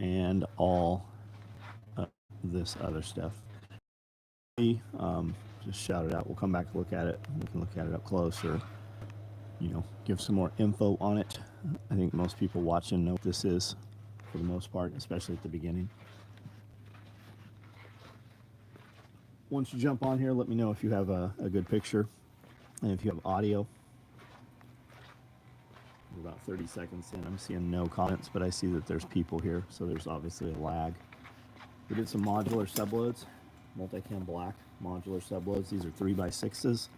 and all this other stuff. Just shout it out. We'll come back and look at it. We can look at it up close, or give some more info on it. I think most people watching know what this is for the most part, especially at the beginning. Once you jump on here, let me know if you have a good picture and if you have audio. We're about 30 seconds in. I'm seeing no comments, but I see that there's people here, so there's obviously a lag. We did some modular subloads, multicam black modular subloads. These are 3x6s,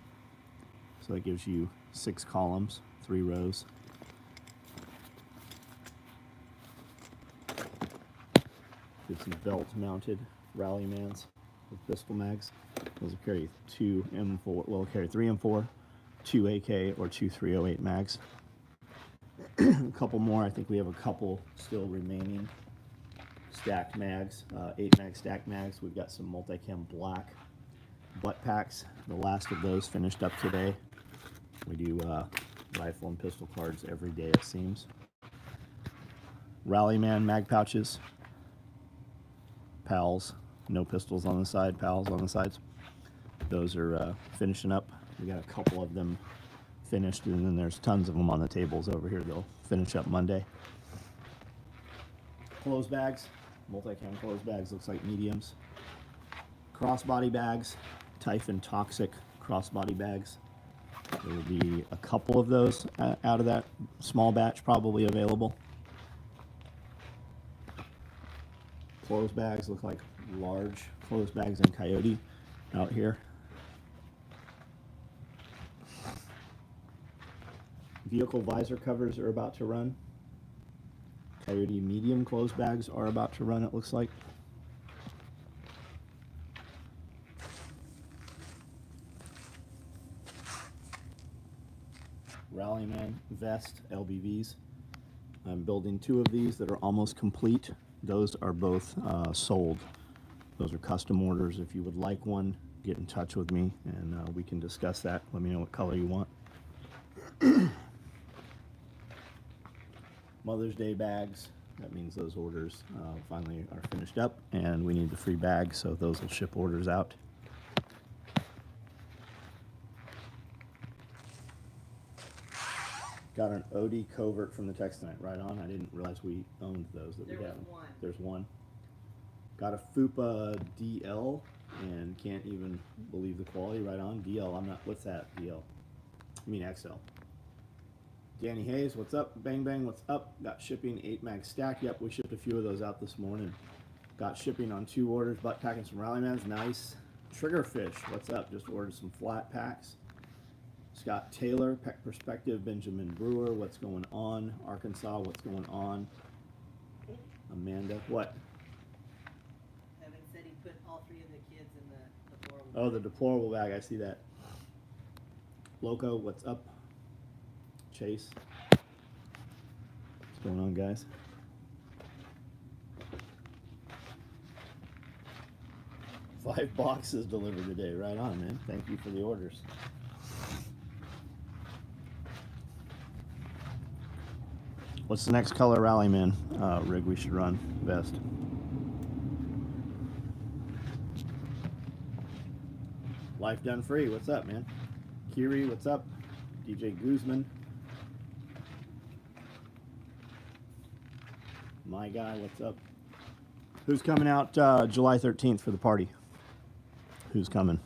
so that gives you 6 columns, 3 rows. Did some belt-mounted Rallymans with pistol mags. Those will carry 2 M4, well, carry 3 M4, 2 AK, or 2 308 mags. A couple more. I think we have a couple still remaining stacked mags, 8 mag stacked mags. We've got some multicam black butt packs. The last of those finished up today. We do rifle and pistol cards every day, it seems. Rallyman mag pouches, pals, no pistols on the side, pals on the sides. Those are finishing up. We got a couple of them finished, and then there's tons of them on the tables over here. They'll finish up Monday. Clothes bags, multicam clothes bags, looks like mediums. Crossbody bags, Typhon Toxic crossbody bags. There will be a couple of those out of that small batch probably available. Clothes bags look like large clothes bags in Coyote out here. Vehicle visor covers are about to run. Coyote medium clothes bags are about to run, it looks like. Rallyman vest LBVs. I'm building 2 of these that are almost complete. Those are both sold. Those are custom orders. If you would like one, get in touch with me and we can discuss that. Let me know what color you want. Mother's Day bags. That means those orders finally are finished up, and we need the free bags, so those will ship orders out. Got an OD covert from the Textonite, right on. I didn't realize we owned those. That we had. There's one. Got a FUPA DL, and can't even believe the quality, right on. DL, I'm not, what's that, DL? I mean XL. Danny Hayes, what's up? Bang Bang, what's up? Got shipping 8 mag stack. Yep, we shipped a few of those out this morning. Got shipping on 2 orders. Butt packing some Rallymans, nice. Triggerfish, what's up? Just ordered some flat packs. Scott Taylor, Peck Perspective, Benjamin Brewer, what's going on? Arkansas, what's going on? Amanda, what? Evan said he put all 3 of the kids in the deplorable bag. Oh, the deplorable bag, I see that. Loco, what's up? Chase, what's going on, guys? Five boxes delivered today, right on, man. Thank you for the orders. What's the next color Rallyman rig we should run best? Life Done Free, what's up, man? Kiri, what's up? DJ Guzman. My guy, what's up? Who's coming out July 13th for the party? Who's coming?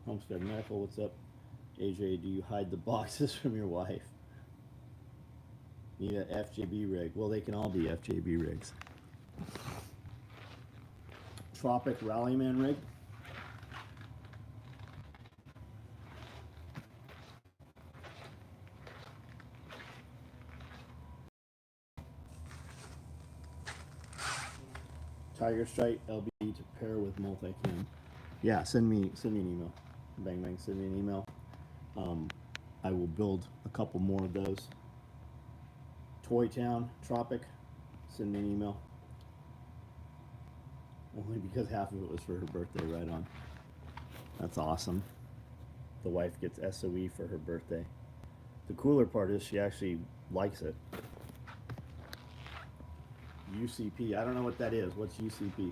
Homestead Medical, what's up? AJ, do you hide the boxes from your wife? Need a FJB rig. Well, they can all be FJB rigs. Tropic Rallyman rig. Tiger Stripe LB to pair with multicam. Yeah, send me an email. Bang Bang, send me an email. I will build a couple more of those. Toy Town Tropic, send me an email. Only because half of it was for her birthday, right on. That's awesome. The wife gets SOE for her birthday. The cooler part is she actually likes it. UCP. I don't know what that is. What's UCP?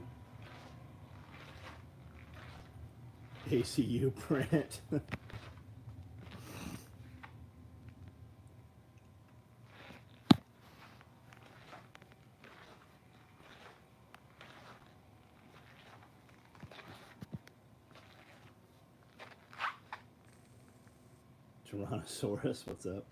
ACU print. Tyrannosaurus, what's up?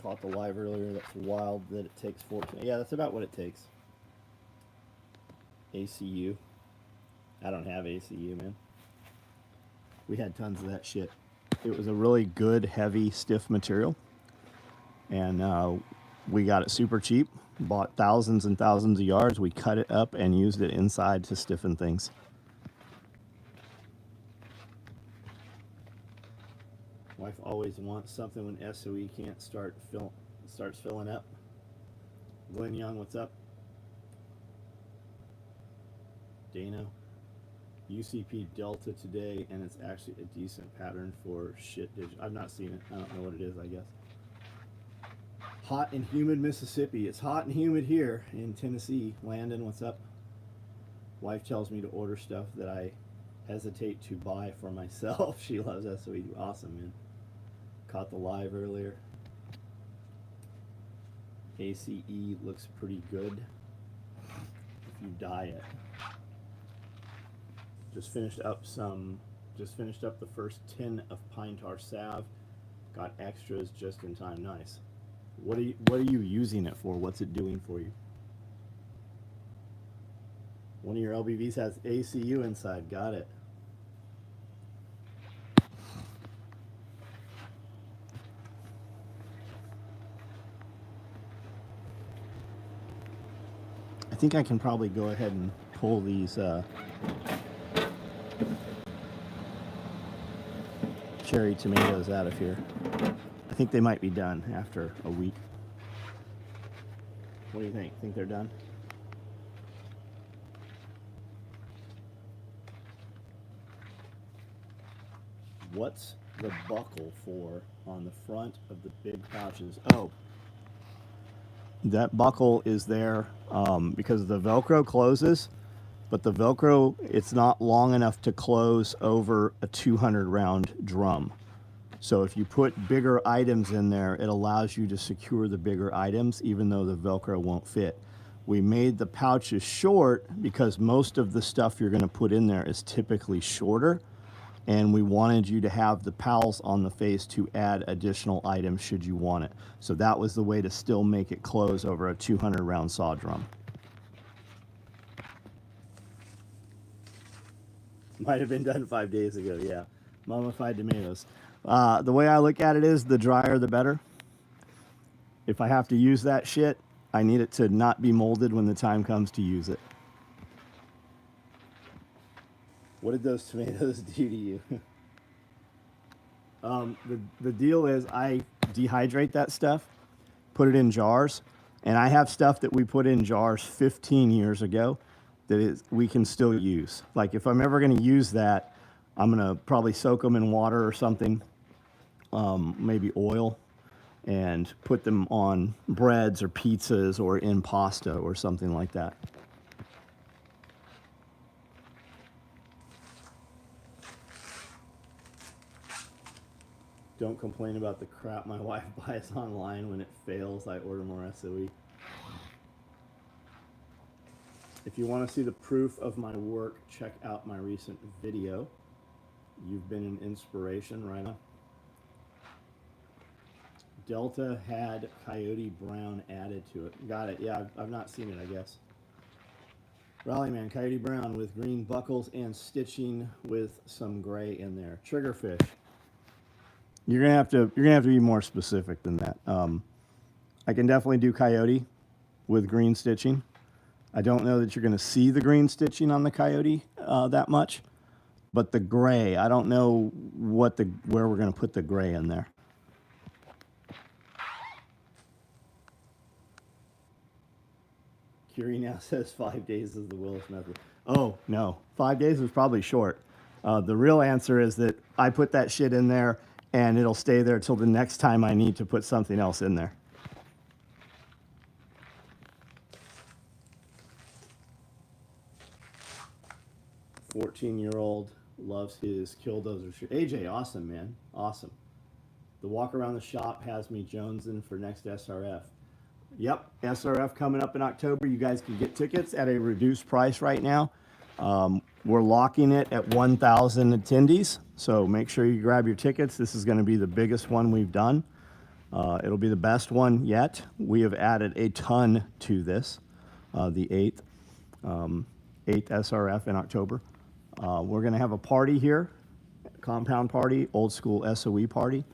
Caught the live earlier. That's wild that it takes 14. Yeah, that's about what it takes. ACU. I don't have ACU, man. We had tons of that shit. It was a really good, heavy, stiff material. And we got it super cheap. Bought thousands and thousands of yards. We cut it up and used it inside to stiffen things. Wife always wants something when SOE can't starts filling up. Glenn Young, what's up? Dano. UCP Delta today, and it's actually a decent pattern for shit digital. I've not seen it. I don't know what it is, I guess. Hot and humid Mississippi. It's hot and humid here in Tennessee. Landon, what's up? Wife tells me to order stuff that I hesitate to buy for myself. She loves SOE. Awesome, man. Caught the live earlier. ACE looks pretty good if you dye it. Just finished up the first tin of pine tar salve. Got extras just in time. Nice. What are you using it for? What's it doing for you? One of your LBVs has ACU inside. Got it. I think I can probably go ahead and pull these cherry tomatoes out of here. I think they might be done after a week. What do you think? Think they're done? What's the buckle for on the front of the big pouches? Oh, that buckle is there because the Velcro closes, but the Velcro, it's not long enough to close over a 200 round drum. So if you put bigger items in there, it allows you to secure the bigger items even though the Velcro won't fit. We made the pouches short because most of the stuff you're going to put in there is typically shorter, and we wanted you to have the pals on the face to add additional items should you want it. So that was the way to still make it close over a 200 round saw drum. Might have been done 5 days ago, yeah. Mummified tomatoes. The way I look at it is the drier the better. If I have to use that shit, I need it to not be molded when the time comes to use it. What did those tomatoes do to you? The deal is I dehydrate that stuff, put it in jars, and I have stuff that we put in jars 15 years ago that we can still use. Like if I'm ever going to use that, I'm going to probably soak them in water or something, maybe oil, and put them on breads or pizzas or in pasta or something like that. Don't complain about the crap my wife buys online. When it fails, I order more SOE. If you want to see the proof of my work, check out my recent video. You've been an inspiration, right on. Delta had Coyote Brown added to it. Got it. Yeah, I've not seen it, I guess. Rallyman, Coyote Brown with green buckles and stitching with some gray in there. Triggerfish. You're gonna have to be more specific than that. I can definitely do Coyote with green stitching. I don't know that you're gonna see the green stitching on the Coyote that much, but the gray, I don't know where we're gonna put the gray in there. Curie now says 5 days is the Willis method. Oh, no. 5 days was probably short. The real answer is that I put that shit in there and it'll stay there till the next time I need to put something else in there. 14-year-old loves his Killdozer shirt. AJ, awesome, man. Awesome. The walk around the shop has me jonesing for next SRF. Yep, SRF coming up in October. You guys can get tickets at a reduced price right now. We're locking it at 1,000 attendees, so make sure you grab your tickets. This is going to be the biggest one we've done. It'll be the best one yet. We have added a ton to this, the 8th SRF in October. We're going to have a party here, compound party, old school SOE party.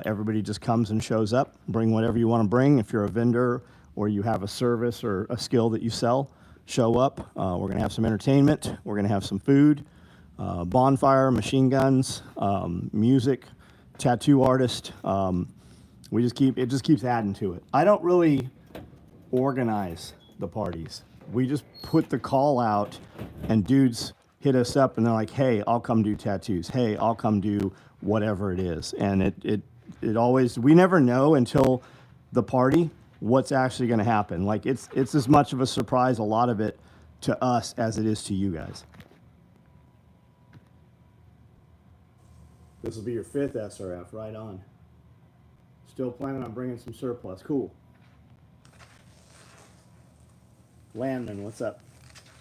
Everybody just comes and shows up. Bring whatever you want to bring. If you're a vendor or you have a service or a skill that you sell, show up. We're going to have some entertainment. We're going to have some food, bonfire, machine guns, music, tattoo artist. It just keeps adding to it. I don't really organize the parties. We just put the call out and dudes hit us up and they're like, hey, I'll come do tattoos. Hey, I'll come do whatever it is. And it always, we never know until the party what's actually going to happen. Like it's as much of a surprise, a lot of it, to us as it is to you guys. This will be your 5th SRF, right on. Still planning on bringing some surplus. Cool. Landman, what's up?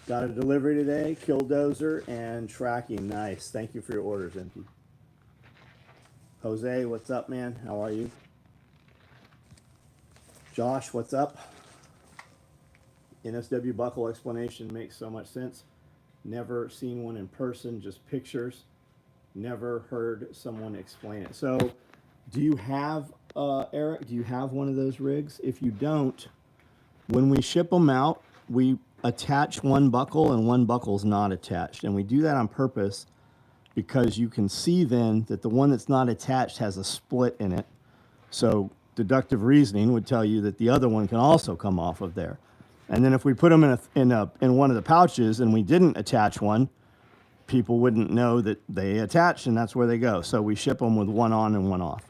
Got a delivery today, Killdozer and tracking. Nice. Thank you for your orders, Empty. Jose, what's up, man? How are you? Josh, what's up? NSW buckle explanation makes so much sense. Never seen one in person, just pictures. Never heard someone explain it. So, do you have, Eric, do you have one of those rigs? If you don't, when we ship them out, we attach one buckle and one buckle's not attached. And we do that on purpose because you can see then that the one that's not attached has a split in it. So deductive reasoning would tell you that the other one can also come off of there. And then if we put them in one of the pouches and we didn't attach one, people wouldn't know that they attached and that's where they go. So we ship them with one on and one off.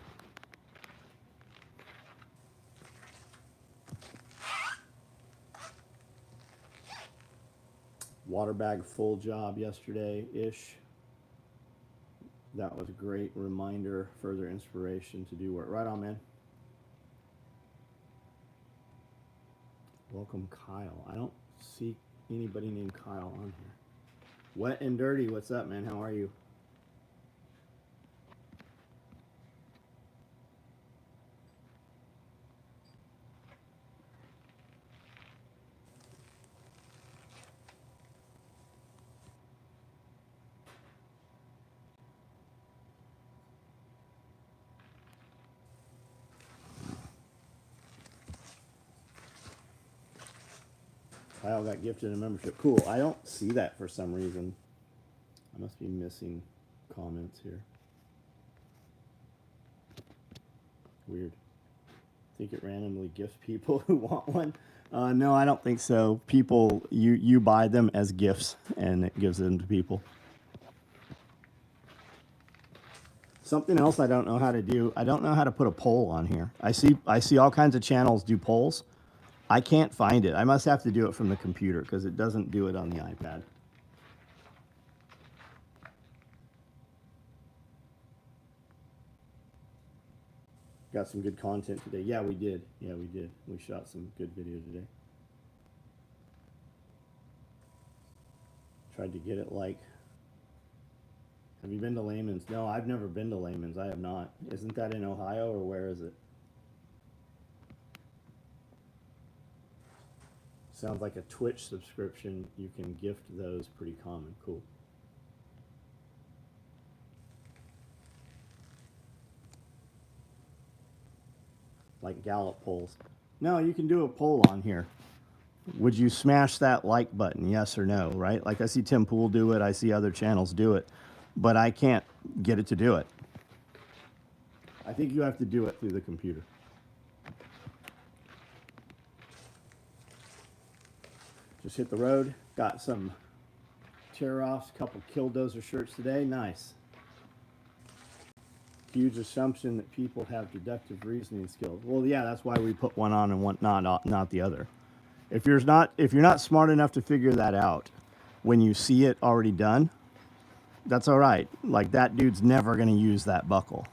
Water bag full job yesterday-ish. That was a great reminder, further inspiration to do work. Right on, man. Welcome, Kyle. I don't see anybody named Kyle on here. Wet and Dirty, what's up, man? How are you? Kyle got gifted a membership. Cool. I don't see that for some reason. I must be missing comments here. Weird. Think it randomly gifts people who want one? No, I don't think so. People, you buy them as gifts and it gives them to people. Something else I don't know how to do. I don't know how to put a poll on here. I see all kinds of channels do polls. I can't find it. I must have to do it from the computer because it doesn't do it on the iPad. Got some good content today. Yeah, we did. Yeah, we did. We shot some good video today. Tried to get it like... Have you been to Layman's? No, I've never been to Layman's. I have not. Isn't that in Ohio or where is it? Sounds like a Twitch subscription. You can gift those, pretty common. Cool. Like Gallup polls. No, you can do a poll on here. Would you smash that like button? Yes or no, right? Like I see Tim Pool do it. I see other channels do it. But I can't get it to do it. I think you have to do it through the computer. Just hit the road. Got some tear-offs, a couple Killdozer shirts today. Nice. Huge assumption that people have deductive reasoning skills. Well, yeah, that's why we put one on and one not the other. If you're not smart enough to figure that out when you see it already done, that's all right. Like, that dude's never going to use that buckle.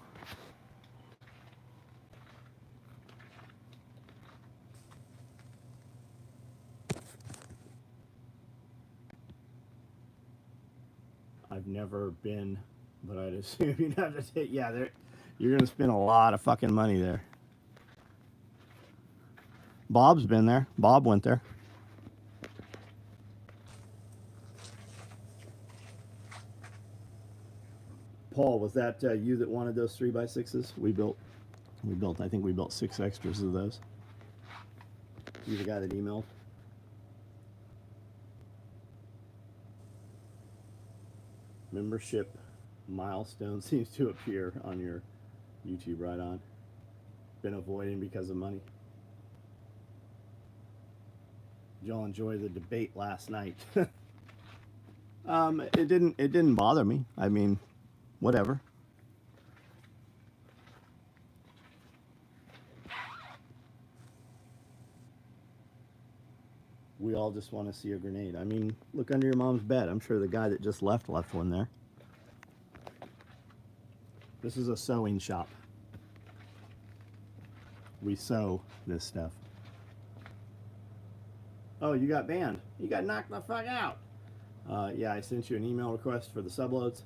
I've never been, but I'd assume you'd have to take, yeah, you're going to spend a lot of fucking money there. Bob's been there. Bob went there. Paul, was that you that wanted those 3x6s? We built, I think we built 6 extras of those. You the guy that emailed? Membership milestone seems to appear on your YouTube. Right on. Been avoiding because of money. Did y'all enjoy the debate last night? It didn't bother me. I mean, whatever. We all just want to see a grenade. I mean, look under your mom's bed. I'm sure the guy that just left one there. This is a sewing shop. We sew this stuff. Oh, you got banned. You got knocked the fuck out. Yeah, I sent you an email request for the subloads.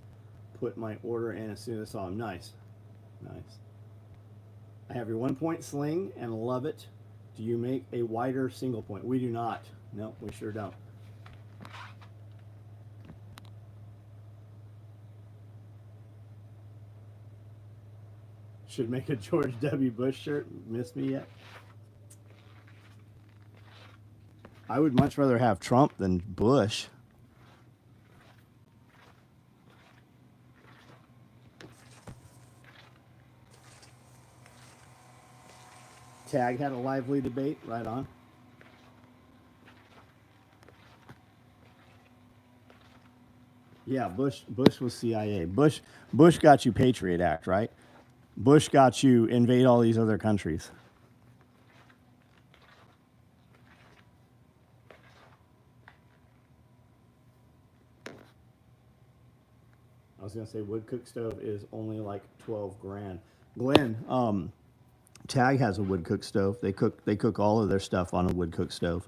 Put my order in as soon as I saw them. Nice. Nice. I have your 1-point sling and love it. Do you make a wider single point? We do not. No, we sure don't. Should make a George W. Bush shirt. Missed me yet? I would much rather have Trump than Bush. Tag had a lively debate. Right on. Yeah, Bush was CIA. Bush got you Patriot Act, right? Bush got you invade all these other countries. I was gonna say wood cook stove is only like 12 grand. Glenn, Tag has a wood cook stove. They cook all of their stuff on a wood cook stove,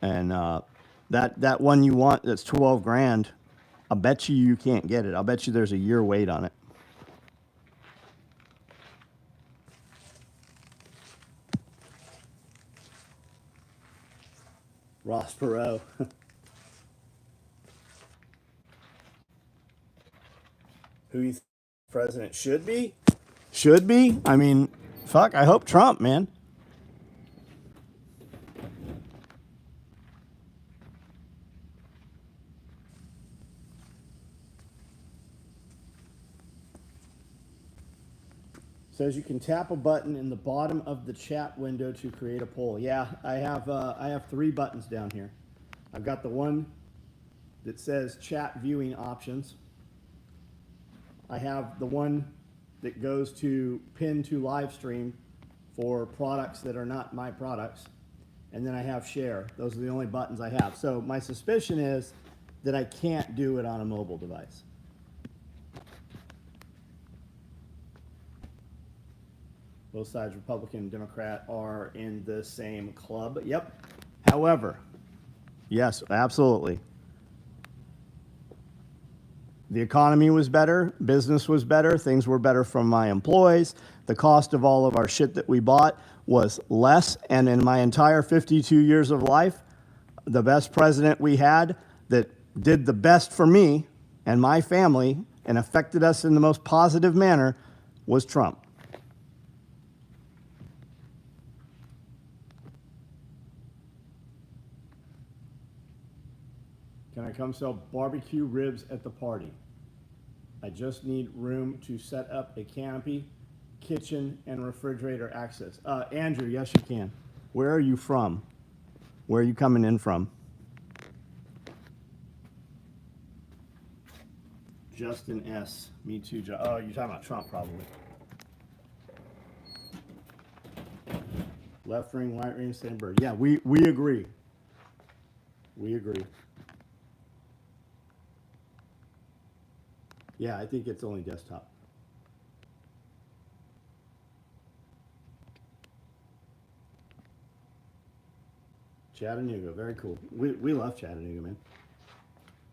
and that one you want that's 12 grand. I bet you can't get it. I'll bet you there's a year wait on it. Ross Perot. Who you think the president should be? Should be? I mean, fuck, I hope Trump, man. Says you can tap a button in the bottom of the chat window to create a poll. Yeah, I have 3 buttons down here. I've got the one that says chat viewing options. I have the one that goes to pin to live stream for products that are not my products. And then I have share. Those are the only buttons I have. So my suspicion is that I can't do it on a mobile device. Both sides, Republican and Democrat, are in the same club. Yep. However, yes, absolutely. The economy was better, business was better, things were better from my employees. The cost of all of our shit that we bought was less, and in my entire 52 years of life, the best president we had that did the best for me and my family and affected us in the most positive manner was Trump. Can I come sell barbecue ribs at the party? I just need room to set up a canopy, kitchen, and refrigerator access. Andrew, yes you can. Where are you from? Where are you coming in from? Justin S. Me too. Oh, you're talking about Trump, probably. Left ring, right ring, same bird. Yeah, we agree. We agree. Yeah, I think it's only desktop. Chattanooga, very cool. We love Chattanooga, man.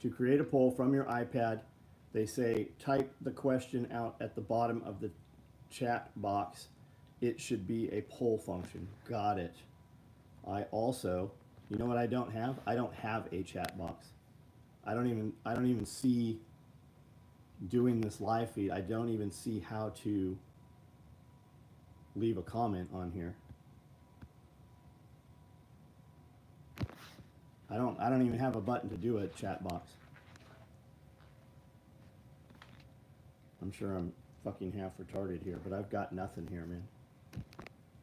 To create a poll from your iPad, they say type the question out at the bottom of the chat box. It should be a poll function. Got it. I also, you know what I don't have? I don't have a chat box. I don't even see doing this live feed. I don't even see how to leave a comment on here. I don't even have a button to do a chat box. I'm sure I'm fucking half retarded here, but I've got nothing here, man.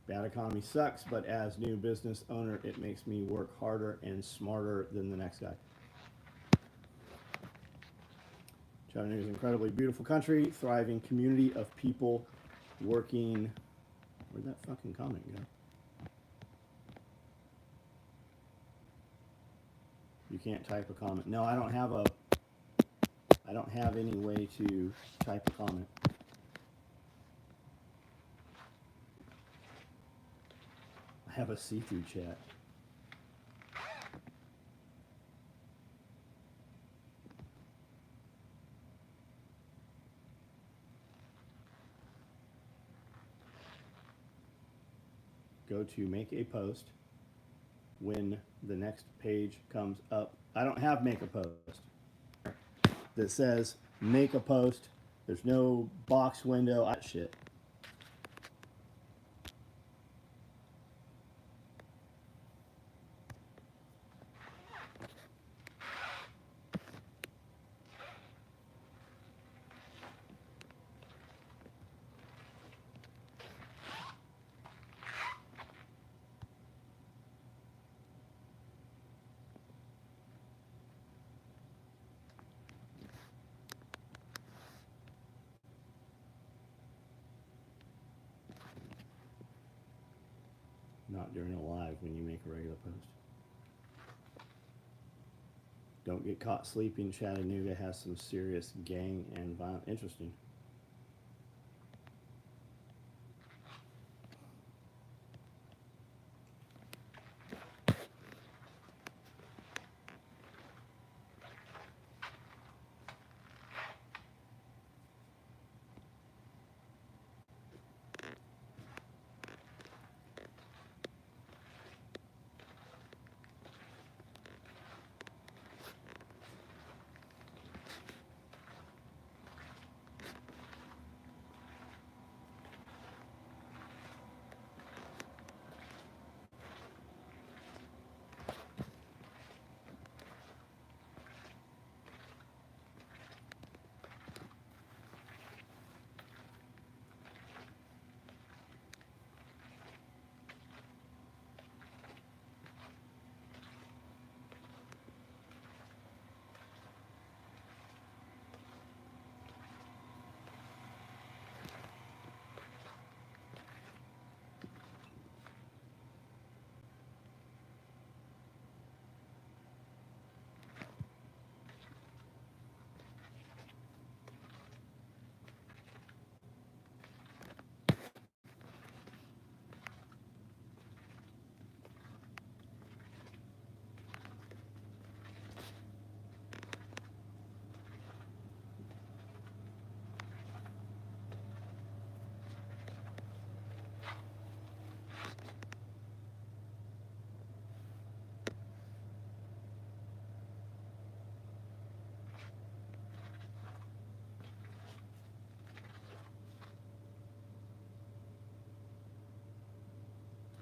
Bad economy sucks, but as new business owner, it makes me work harder and smarter than the next guy. Chattanooga is an incredibly beautiful country, thriving community of people working. Where'd that fucking comment go? You can't type a comment. No, I don't have any way to type a comment. I have a see-through chat. Go to make a post. When the next page comes up, I don't have make a post that says make a post. There's no box window. Shit. Not during a live when you make a regular post. Don't get caught sleeping. Chattanooga has some serious gang and violence. Interesting.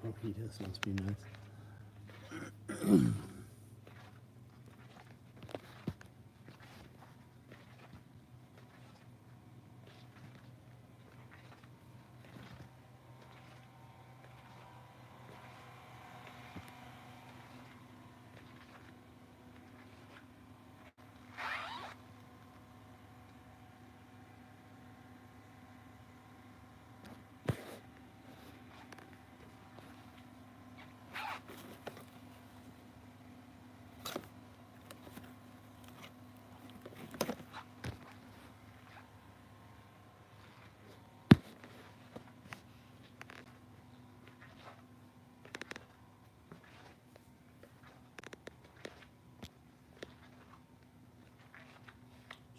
Oh, he does. Must be nice.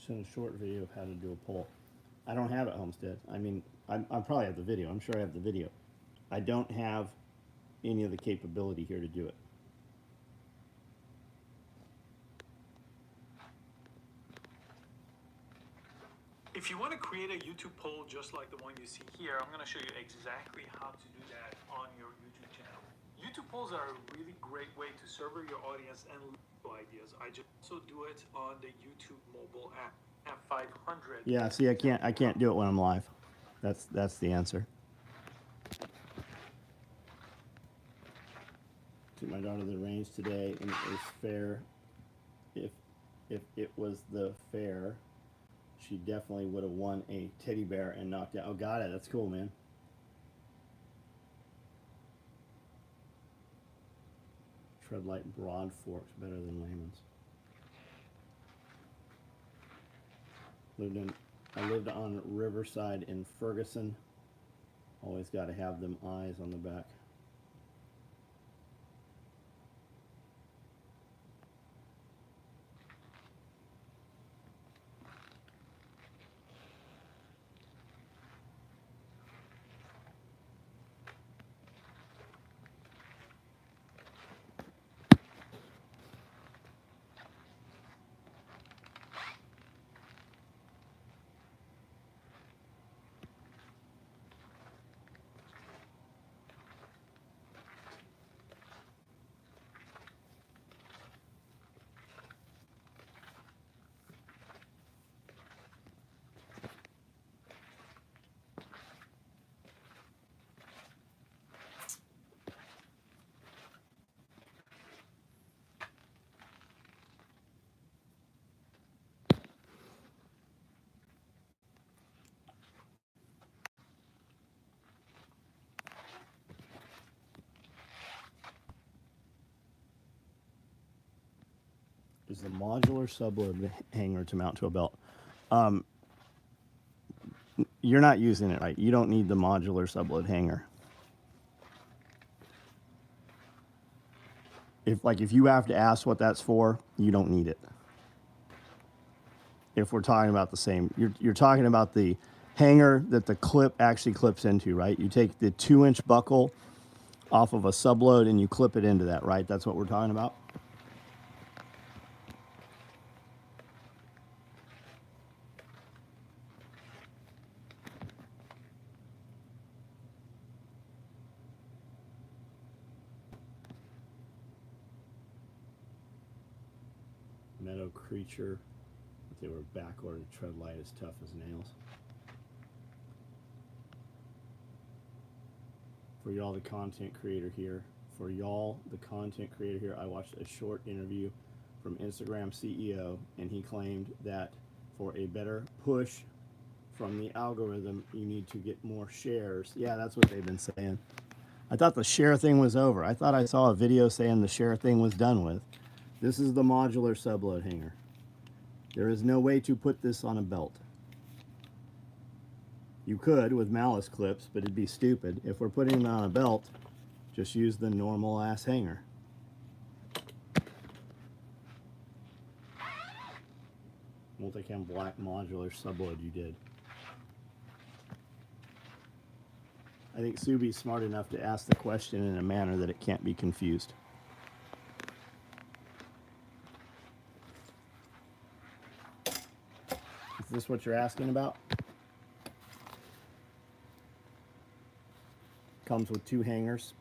Send a short video of how to do a pull. I don't have it, Homestead. I mean, I probably have the video. I'm sure I have the video. I don't have any of the capability here to do it. If you want to create a YouTube poll just like the one you see here, I'm going to show you exactly how to do that on your YouTube channel. YouTube polls are a really great way to serve your audience and ideas. I just also do it on the YouTube mobile app at 500. Yeah, see, I can't do it when I'm live. That's the answer. Took my daughter to the range today, and it was fair. If it was the fair, she definitely would have won a teddy bear and knocked out. Oh, got it. That's cool, man. Treadlight Broad Forks better than Layman's. I lived on Riverside in Ferguson. Always got to have them eyes on the back. Is the modular subload hanger to mount to a belt. You're not using it right. You don't need the modular subload hanger. If you have to ask what that's for, you don't need it. If we're talking about the same, you're talking about the hanger that the clip actually clips into, right? You take the 2-inch buckle off of a subload and you clip it into that, right? That's what we're talking about. Meadow Creature. If they were back-ordered, Treadlight as tough as nails. For y'all, the content creator here. I watched a short interview from Instagram CEO, and he claimed that for a better push from the algorithm, you need to get more shares. Yeah, that's what they've been saying. I thought the share thing was over. I thought I saw a video saying the share thing was done with. This is the modular subload hanger. There is no way to put this on a belt. You could with malice clips, but it'd be stupid. If we're putting it on a belt, just use the normal ass hanger. Multicam black modular subload you did. I think Subi's smart enough to ask the question in a manner that it can't be confused. Is this what you're asking about? Comes with 2 hangers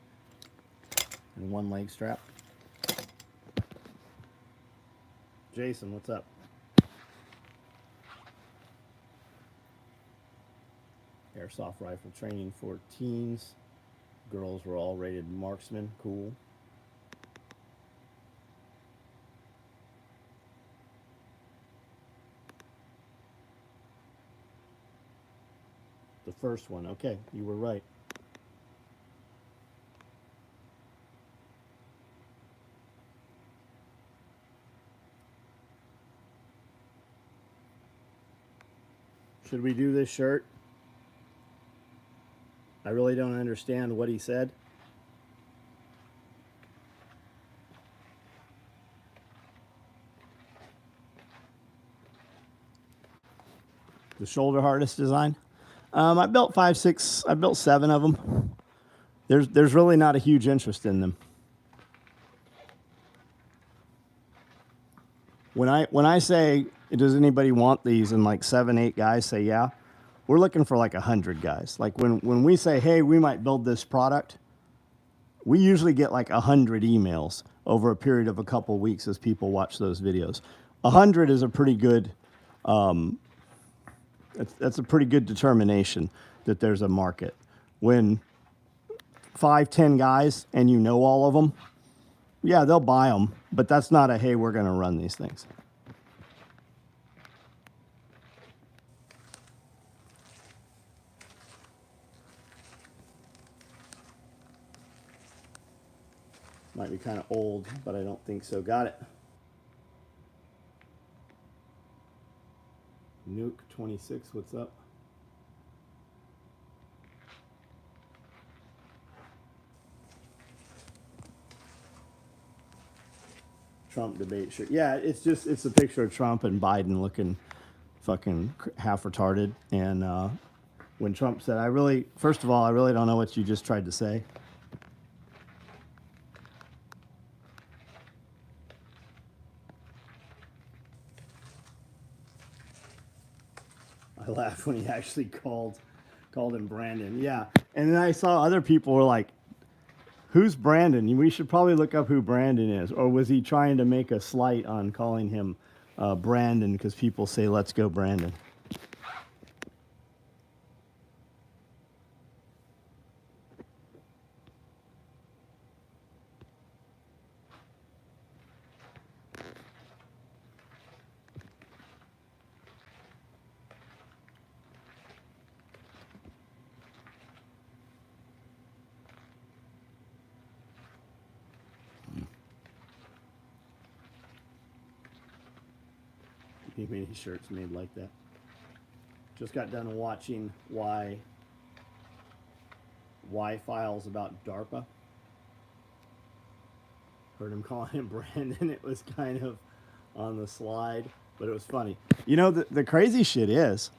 and 1 leg strap. Jason, what's up? Airsoft rifle training for teens. Girls were all rated marksman. Cool. The first one. Okay, you were right. Should we do this shirt? I really don't understand what he said. The shoulder harness design. I built 5, 6. I built 7 of them. There's really not a huge interest in them. When I say, does anybody want these, and like 7, 8 guys say yeah, we're looking for like 100 guys. Like when we say, hey, we might build this product, we usually get like 100 emails over a period of a couple weeks as people watch those videos. 100 is a pretty good, that's a pretty good determination that there's a market. When 5, 10 guys and you know all of them, yeah, they'll buy them, but that's not a, hey, we're going to run these things. Might be kind of old, but I don't think so. Got it. Nuke 26, what's up? Trump debate shirt. Yeah, it's a picture of Trump and Biden looking fucking half retarded. And when Trump said, first of all, I really don't know what you just tried to say. I laughed when he actually called him Brandon. Yeah. And then I saw other people were like, who's Brandon? We should probably look up who Brandon is. Or was he trying to make a slight on calling him Brandon because people say, let's go Brandon? Many shirts made like that. Just got done watching Y Files about DARPA. Heard him calling him Brandon. It was kind of on the slide, but it was funny. You know, the crazy shit is,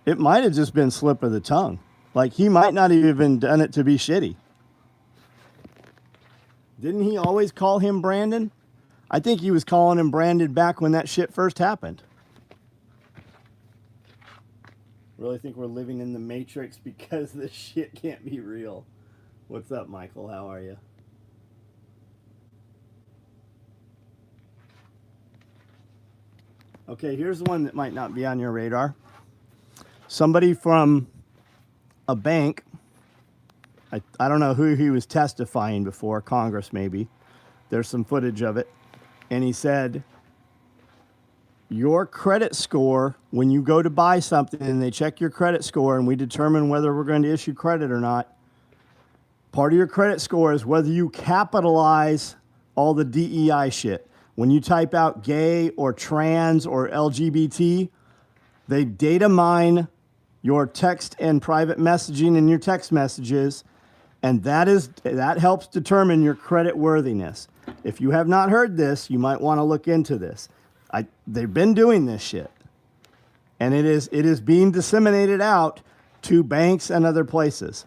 it might have just been slip of the tongue. Like, he might not have even done it to be shitty. Didn't he always call him Brandon? I think he was calling him Brandon back when that shit first happened. Really think we're living in the Matrix because this shit can't be real. What's up, Michael? How are you? Okay, here's one that might not be on your radar. Somebody from a bank, I don't know who he was testifying before, Congress maybe. There's some footage of it. And he said, your credit score, when you go to buy something and they check your credit score and we determine whether we're going to issue credit or not, part of your credit score is whether you capitalize all the DEI shit. When you type out gay or trans or LGBT, they data mine your text and private messaging in your text messages, and that helps determine your credit worthiness. If you have not heard this, you might want to look into this. They've been doing this shit, and it is being disseminated out to banks and other places.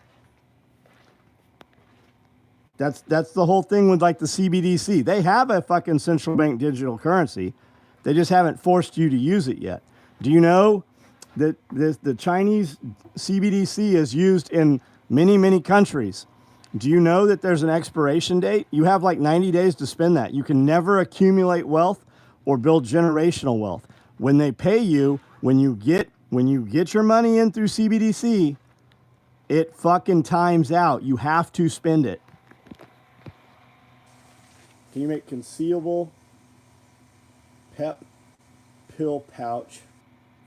That's the whole thing with like the CBDC. They have a fucking central bank digital currency. They just haven't forced you to use it yet. Do you know that the Chinese CBDC is used in many, many countries? Do you know that there's an expiration date? You have like 90 days to spend that. You can never accumulate wealth or build generational wealth. When they pay you, when you get your money in through CBDC, it fucking times out. You have to spend it. Can you make concealable PEP pill pouch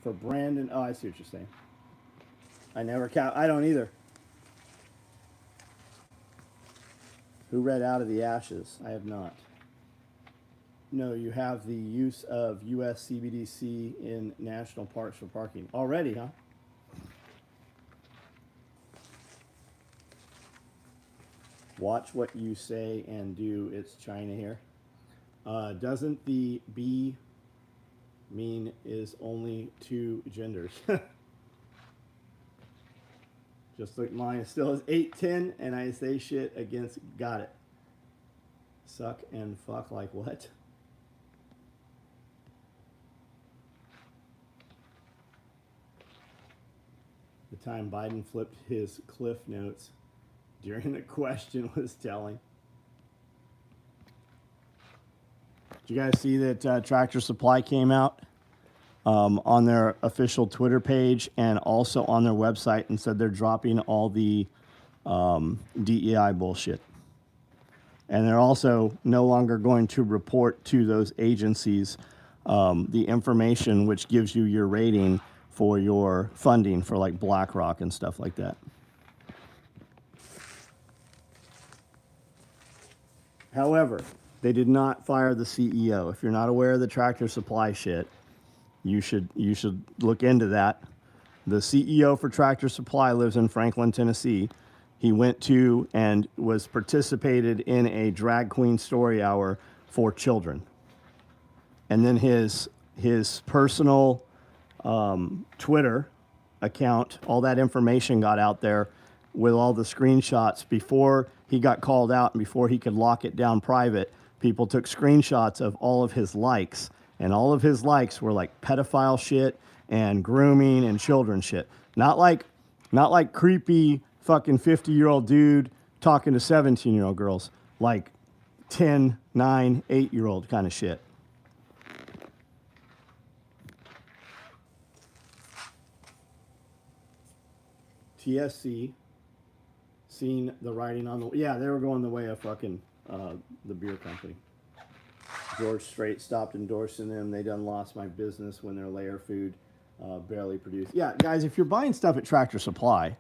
for Brandon? Oh, I see what you're saying. I don't either. Who read Out of the Ashes? I have not. No, you have the use of U.S. CBDC in national parks for parking. Already, huh? Watch what you say and do. It's China here. Doesn't the Mean is only two genders. Just like mine still is 810 and I say shit against got it. Suck and fuck like what? The time Biden flipped his cliff notes during the question was telling. Did you guys see that Tractor Supply came out on their official Twitter page and also on their website and said they're dropping all the DEI bullshit? And they're also no longer going to report to those agencies the information which gives you your rating for your funding for like BlackRock and stuff like that. However, they did not fire the CEO. If you're not aware of the Tractor Supply shit, you should look into that. The CEO for Tractor Supply lives in Franklin, Tennessee. He went to and was participated in a drag queen story hour for children. And then his personal Twitter account, all that information got out there with all the screenshots before he got called out and before he could lock it down private. People took screenshots of all of his likes, and all of his likes were like pedophile shit and grooming and children shit. Not like creepy fucking 50-year-old dude talking to 17-year-old girls, like 10, 9, 8-year-old kind of shit. TSC seen the writing on the... Yeah, they were going the way of fucking the beer company. George Strait stopped endorsing them. They done lost my business when their layer food barely produced. Yeah, guys, if you're buying stuff at Tractor Supply,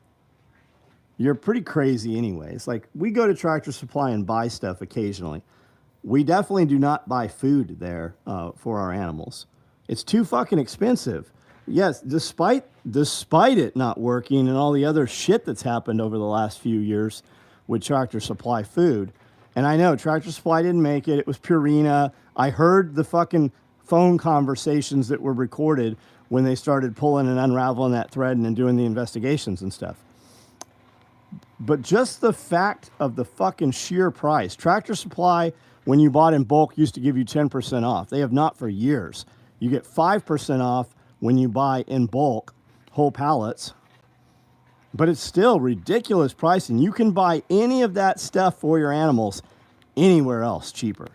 you're pretty crazy anyways. Like, we go to Tractor Supply and buy stuff occasionally. We definitely do not buy food there for our animals. It's too fucking expensive. Yes, despite it not working and all the other shit that's happened over the last few years with Tractor Supply food. And I know Tractor Supply didn't make it. It was Purina. I heard the fucking phone conversations that were recorded when they started pulling and unraveling that thread and doing the investigations and stuff. But just the fact of the fucking sheer price. Tractor Supply, when you bought in bulk, used to give you 10% off. They have not for years. You get 5% off when you buy in bulk whole pallets. But it's still ridiculous pricing. You can buy any of that stuff for your animals anywhere else cheaper.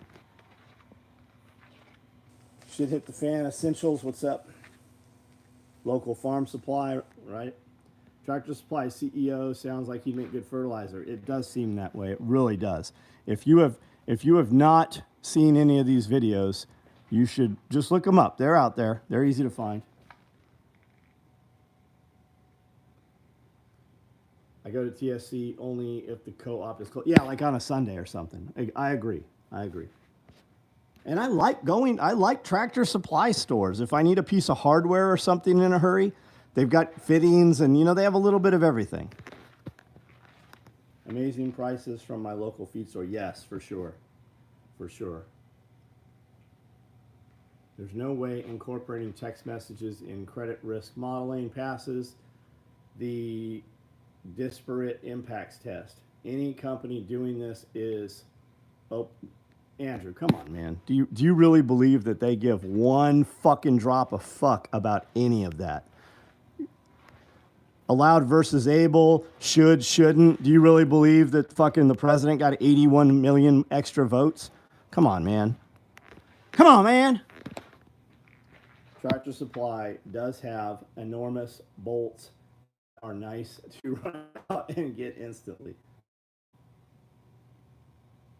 Shit hit the fan. Essentials, what's up? Local farm supply, right? Tractor Supply CEO sounds like he'd make good fertilizer. It does seem that way. It really does. If you have not seen any of these videos, you should just look them up. They're out there. They're easy to find. I go to TSC only if the co-op is closed. Yeah, like on a Sunday or something. I agree. And I like Tractor Supply stores. If I need a piece of hardware or something in a hurry, they've got fittings and, they have a little bit of everything. Amazing prices from my local feed store. Yes, for sure. For sure. There's no way incorporating text messages in credit risk modeling passes the disparate impacts test. Any company doing this is... Oh, Andrew, come on, man. Do you really believe that they give one fucking drop of fuck about any of that? Allowed versus able, should, shouldn't. Do you really believe that fucking the president got 81 million extra votes? Come on, man. Come on, man. Tractor Supply does have enormous bolts that are nice to run out and get instantly.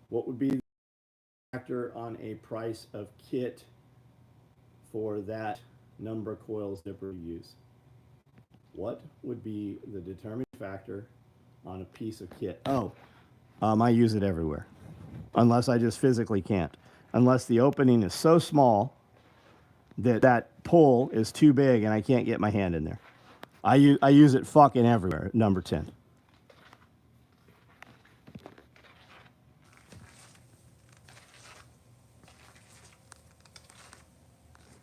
What would be the factor on a price of kit for that number of coil zipper you use? What would be the determining factor on a piece of kit? I use it everywhere. Unless I just physically can't. Unless the opening is so small that pull is too big and I can't get my hand in there. I use it fucking everywhere, number 10.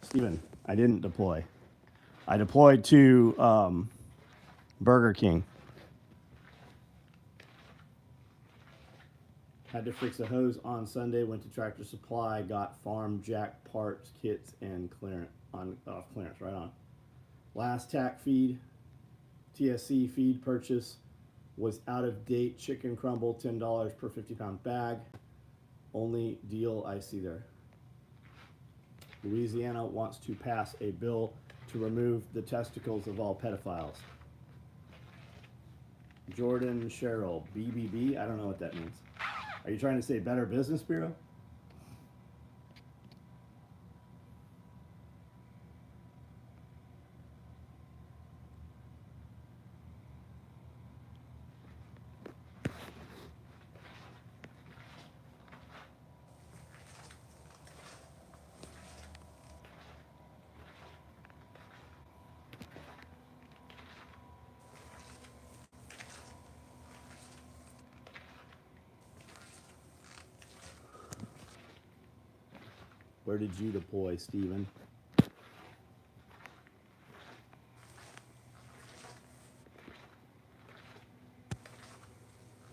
Steven, I didn't deploy. I deployed to Burger King. Had to fix a hose on Sunday. Went to Tractor Supply. Got farm jack parts, kits, and clearance off clearance. Right on. Last tack feed, TSC feed purchase was out of date. Chicken crumble, $10 per 50-pound bag. Only deal I see there. Louisiana wants to pass a bill to remove the testicles of all pedophiles. Jordan Sherrill, BBB, I don't know what that means. Are you trying to say Better Business Bureau? Where did you deploy, Stephen?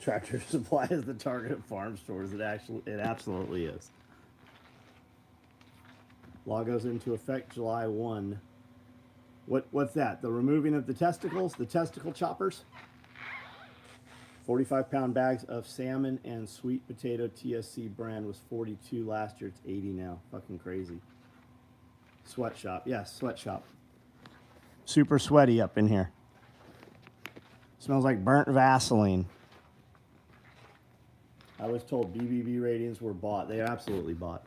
Tractor Supply is the target of farm stores. It absolutely is. Law goes into effect July 1. What's that? The removing of the testicles? The testicle choppers? 45-pound bags of salmon and sweet potato TSC brand was 42 last year. It's 80 now. Fucking crazy. Sweatshop. Yes, sweatshop. Super sweaty up in here. Smells like burnt Vaseline. I was told BBB ratings were bought. They are absolutely bought.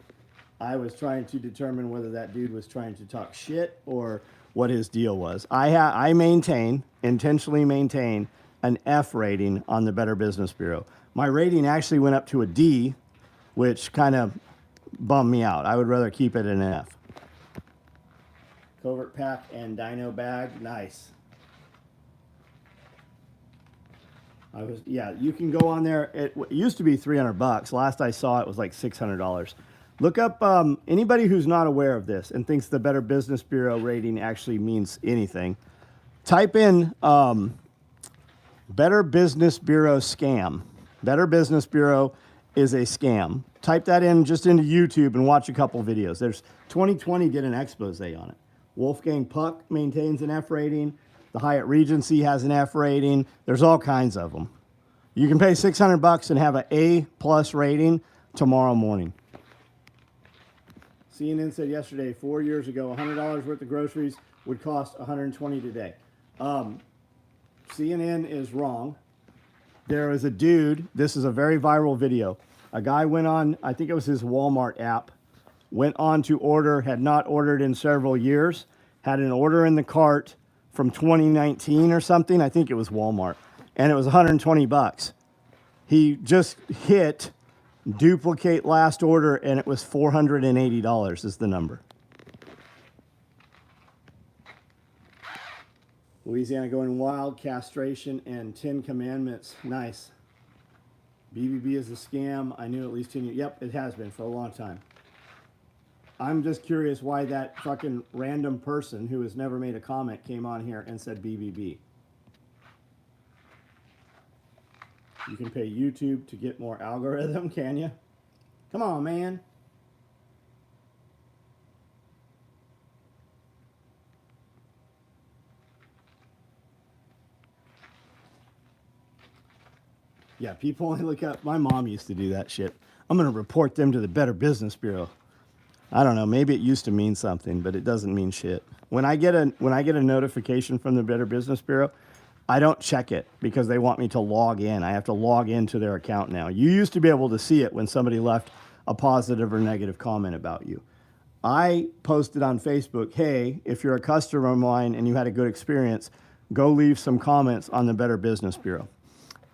I was trying to determine whether that dude was trying to talk shit or what his deal was. I intentionally maintain an F rating on the Better Business Bureau. My rating actually went up to a D, which kind of bummed me out. I would rather keep it an F. Covert pack and dino bag, nice. You can go on there. It used to be $300. Last I saw it was like $600. Look up anybody who's not aware of this and thinks the Better Business Bureau rating actually means anything. Type in Better Business Bureau scam. Better Business Bureau is a scam. Type that in just into YouTube and watch a couple videos. There's 2020 did an expose on it. Wolfgang Puck maintains an F rating. The Hyatt Regency has an F rating. There's all kinds of them. You can pay $600 and have an A+ rating tomorrow morning. CNN said yesterday, 4 years ago, $100 worth of groceries would cost $120 today. CNN is wrong. There is a dude, this is a very viral video. A guy went on, I think it was his Walmart app, went on to order, had not ordered in several years, had an order in the cart from 2019 or something. I think it was Walmart. And it was $120. He just hit duplicate last order and it was $480 is the number. Louisiana going wild, castration and 10 commandments. Nice. BBB is a scam. I knew at least 10 years. Yep, it has been for a long time. I'm just curious why that fucking random person who has never made a comment came on here and said BBB. You can pay YouTube to get more algorithm, can you? Come on, man. Yeah, people only look up. My mom used to do that shit. I'm going to report them to the Better Business Bureau. I don't know. Maybe it used to mean something, but it doesn't mean shit. When I get a notification from the Better Business Bureau, I don't check it because they want me to log in. I have to log into their account now. You used to be able to see it when somebody left a positive or negative comment about you. I posted on Facebook, hey, if you're a customer of mine and you had a good experience, go leave some comments on the Better Business Bureau.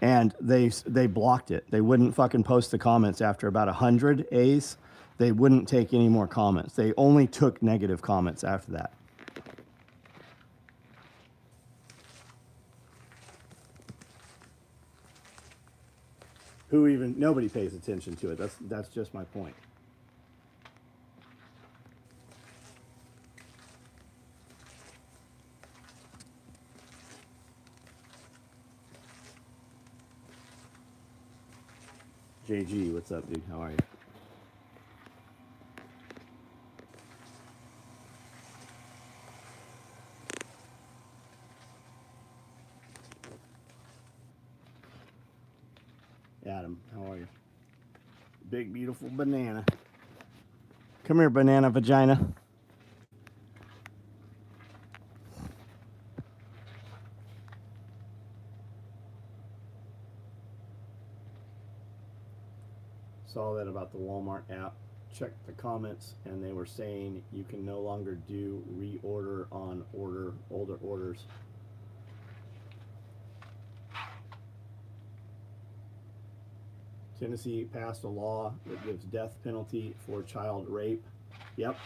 And they blocked it. They wouldn't fucking post the comments after about 100 A's. They wouldn't take any more comments. They only took negative comments after that. Nobody pays attention to it. That's just my point. JG, what's up, dude? How are you? Adam, how are you? Big, beautiful banana. Come here, banana vagina. Saw that about the Walmart app. Checked the comments, and they were saying you can no longer do reorder on older orders. Tennessee passed a law that gives death penalty for child rape. Yep.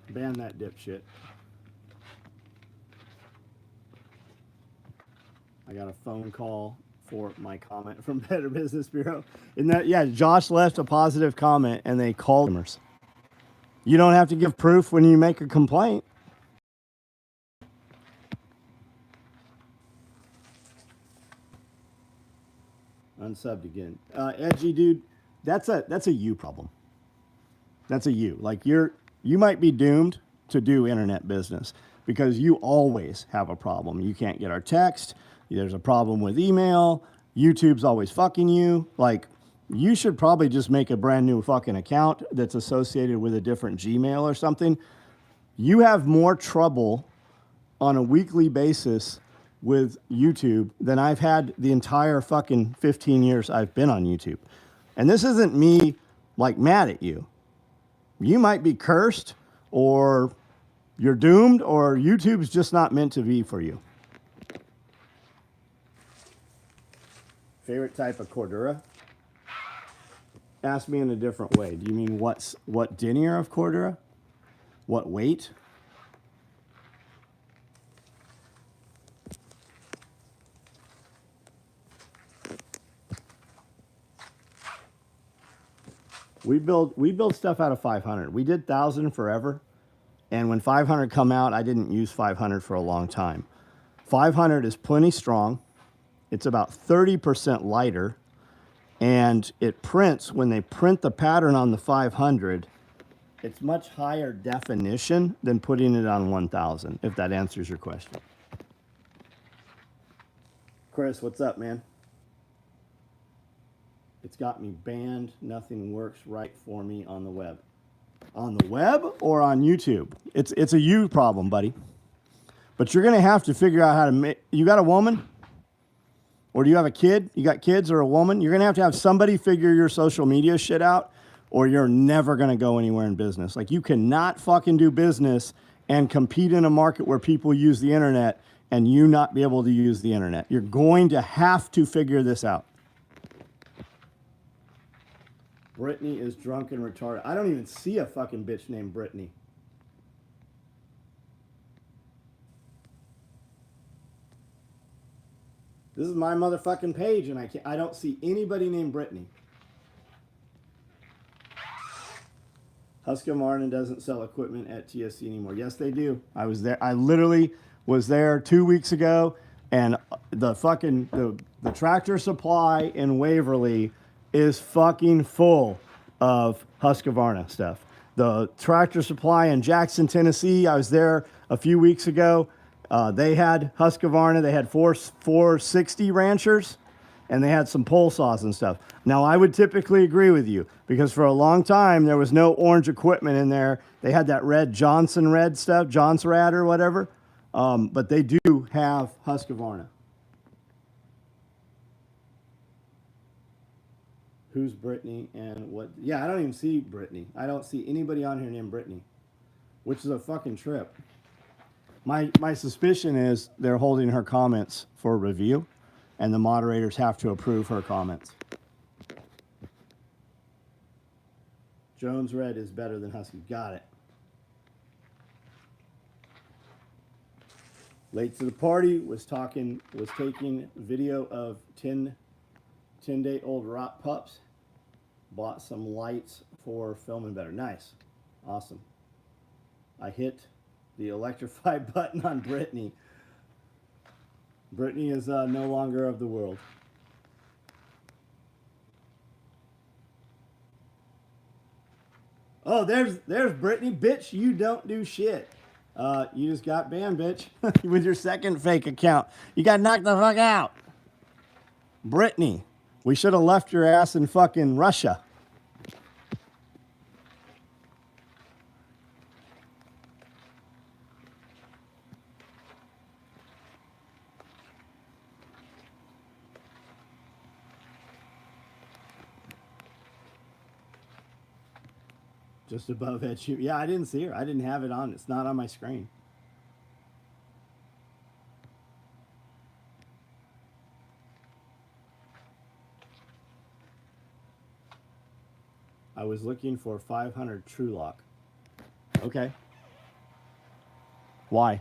Ban that dipshit. I got a phone call for my comment from Better Business Bureau. In that, yeah, Josh left a positive comment and they called him. You don't have to give proof when you make a complaint. Unsubbed again. Edgy dude, that's a you problem. That's a you. Like you might be doomed to do internet business because you always have a problem. You can't get our text. There's a problem with email. YouTube's always fucking you. Like, you should probably just make a brand new fucking account that's associated with a different Gmail or something. You have more trouble on a weekly basis with YouTube than I've had the entire fucking 15 years I've been on YouTube. And this isn't me like mad at you. You might be cursed or you're doomed or YouTube's just not meant to be for you. Favorite type of Cordura? Ask me in a different way. Do you mean what denier of Cordura? What weight? We build stuff out of 500. We did 1,000 forever, and when 500 come out, I didn't use 500 for a long time. 500 is plenty strong. It's about 30% lighter, and it prints, when they print the pattern on the 500, it's much higher definition than putting it on 1,000, if that answers your question. Chris, what's up, man? It's got me banned. Nothing works right for me on the web. On the web or on YouTube? It's a you problem, buddy. But you're going to have to figure out how to make... You got a woman? Or do you have a kid? You got kids or a woman? You're going to have somebody figure your social media shit out, or you're never going to go anywhere in business. Like, you cannot fucking do business and compete in a market where people use the internet and you not be able to use the internet. You're going to have to figure this out. Brittany is drunk and retarded. I don't even see a fucking bitch named Brittany. This is my motherfucking page, and I don't see anybody named Brittany. Husqvarna doesn't sell equipment at TSC anymore. Yes, they do. I was there. I literally was there 2 weeks ago, and the fucking the Tractor Supply in Waverly is fucking full of Husqvarna stuff. The Tractor Supply in Jackson, Tennessee, I was there a few weeks ago. They had Husqvarna. They had 460 ranchers, and they had some pole saws and stuff. Now, I would typically agree with you because for a long time, there was no orange equipment in there. They had that red Johnson red stuff, Johnson Rad or whatever, but they do have Husqvarna. Who's Brittany and what? Yeah, I don't even see Brittany. I don't see anybody on here named Brittany, which is a fucking trip. My suspicion is they're holding her comments for review, and the moderators have to approve her comments. Jones Red is better than Husky. Got it. Late to the party was taking video of 10-day-old rot pups. Bought some lights for filming better. Nice. Awesome. I hit the electrify button on Brittany. Brittany is no longer of the world. Oh, there's Brittany. Bitch, you don't do shit. You just got banned, bitch, with your second fake account. You got knocked the fuck out. Brittany, we should have left your ass in fucking Russia. Just above head shoot. Yeah, I didn't see her. I didn't have it on. It's not on my screen. I was looking for 500 True Lock. Okay. Why?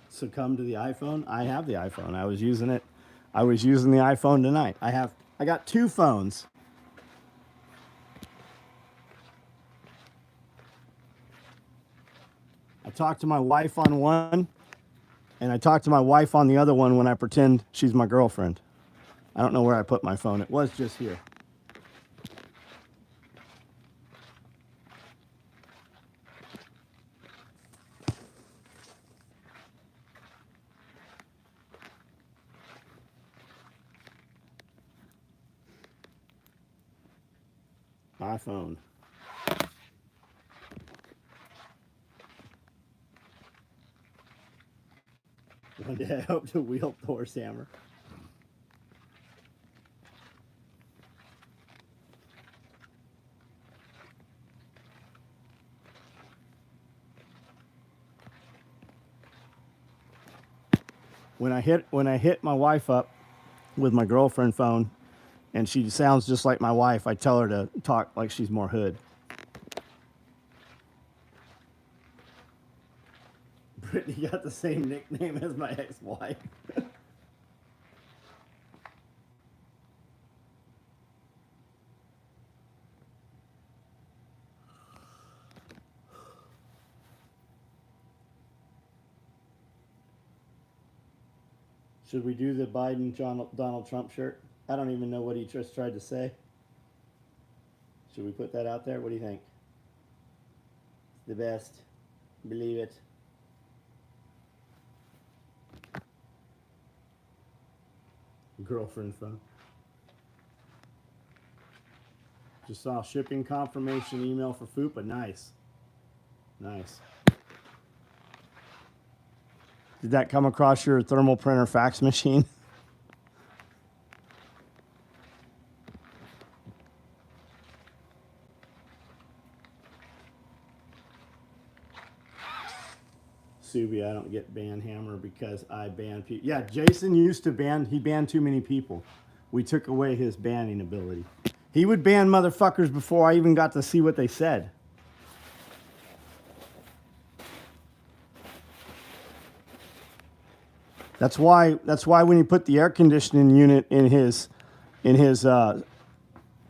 Succumb to the iPhone? I have the iPhone. I was using it. I was using the iPhone tonight. I got two phones. I talk to my wife on one, and I talk to my wife on the other one when I pretend she's my girlfriend. I don't know where I put my phone. It was just here. iPhone. One day I hope to wield Thor's hammer. When I hit my wife up with my girlfriend phone, and she sounds just like my wife, I tell her to talk like she's more hood. Brittany got the same nickname as my ex-wife. Should we do the Biden Donald Trump shirt? I don't even know what he just tried to say. Should we put that out there? What do you think? It's the best. Believe it. Girlfriend phone. Just saw shipping confirmation email for FUPA. Nice. Nice. Did that come across your thermal printer fax machine? Subi, I don't get ban hammer because I ban people. Yeah, Jason used to ban, he banned too many people. We took away his banning ability. He would ban motherfuckers before I even got to see what they said. That's why when he put the air conditioning unit in his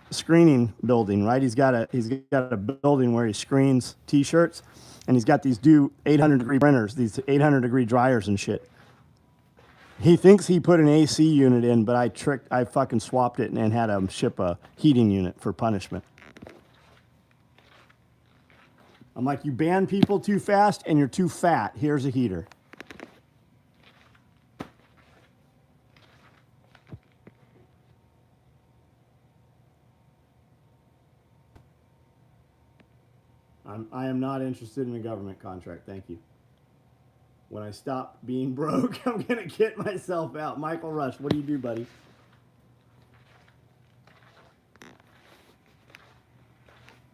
screening building, right? He's got a building where he screens t-shirts, and he's got these 800-degree printers, these 800-degree dryers and shit. He thinks he put an AC unit in, but I fucking swapped it and had him ship a heating unit for punishment. I'm like, you ban people too fast and you're too fat. Here's a heater. I am not interested in a government contract. Thank you. When I stop being broke, I'm going to get myself out. Michael Rush, what do you do, buddy?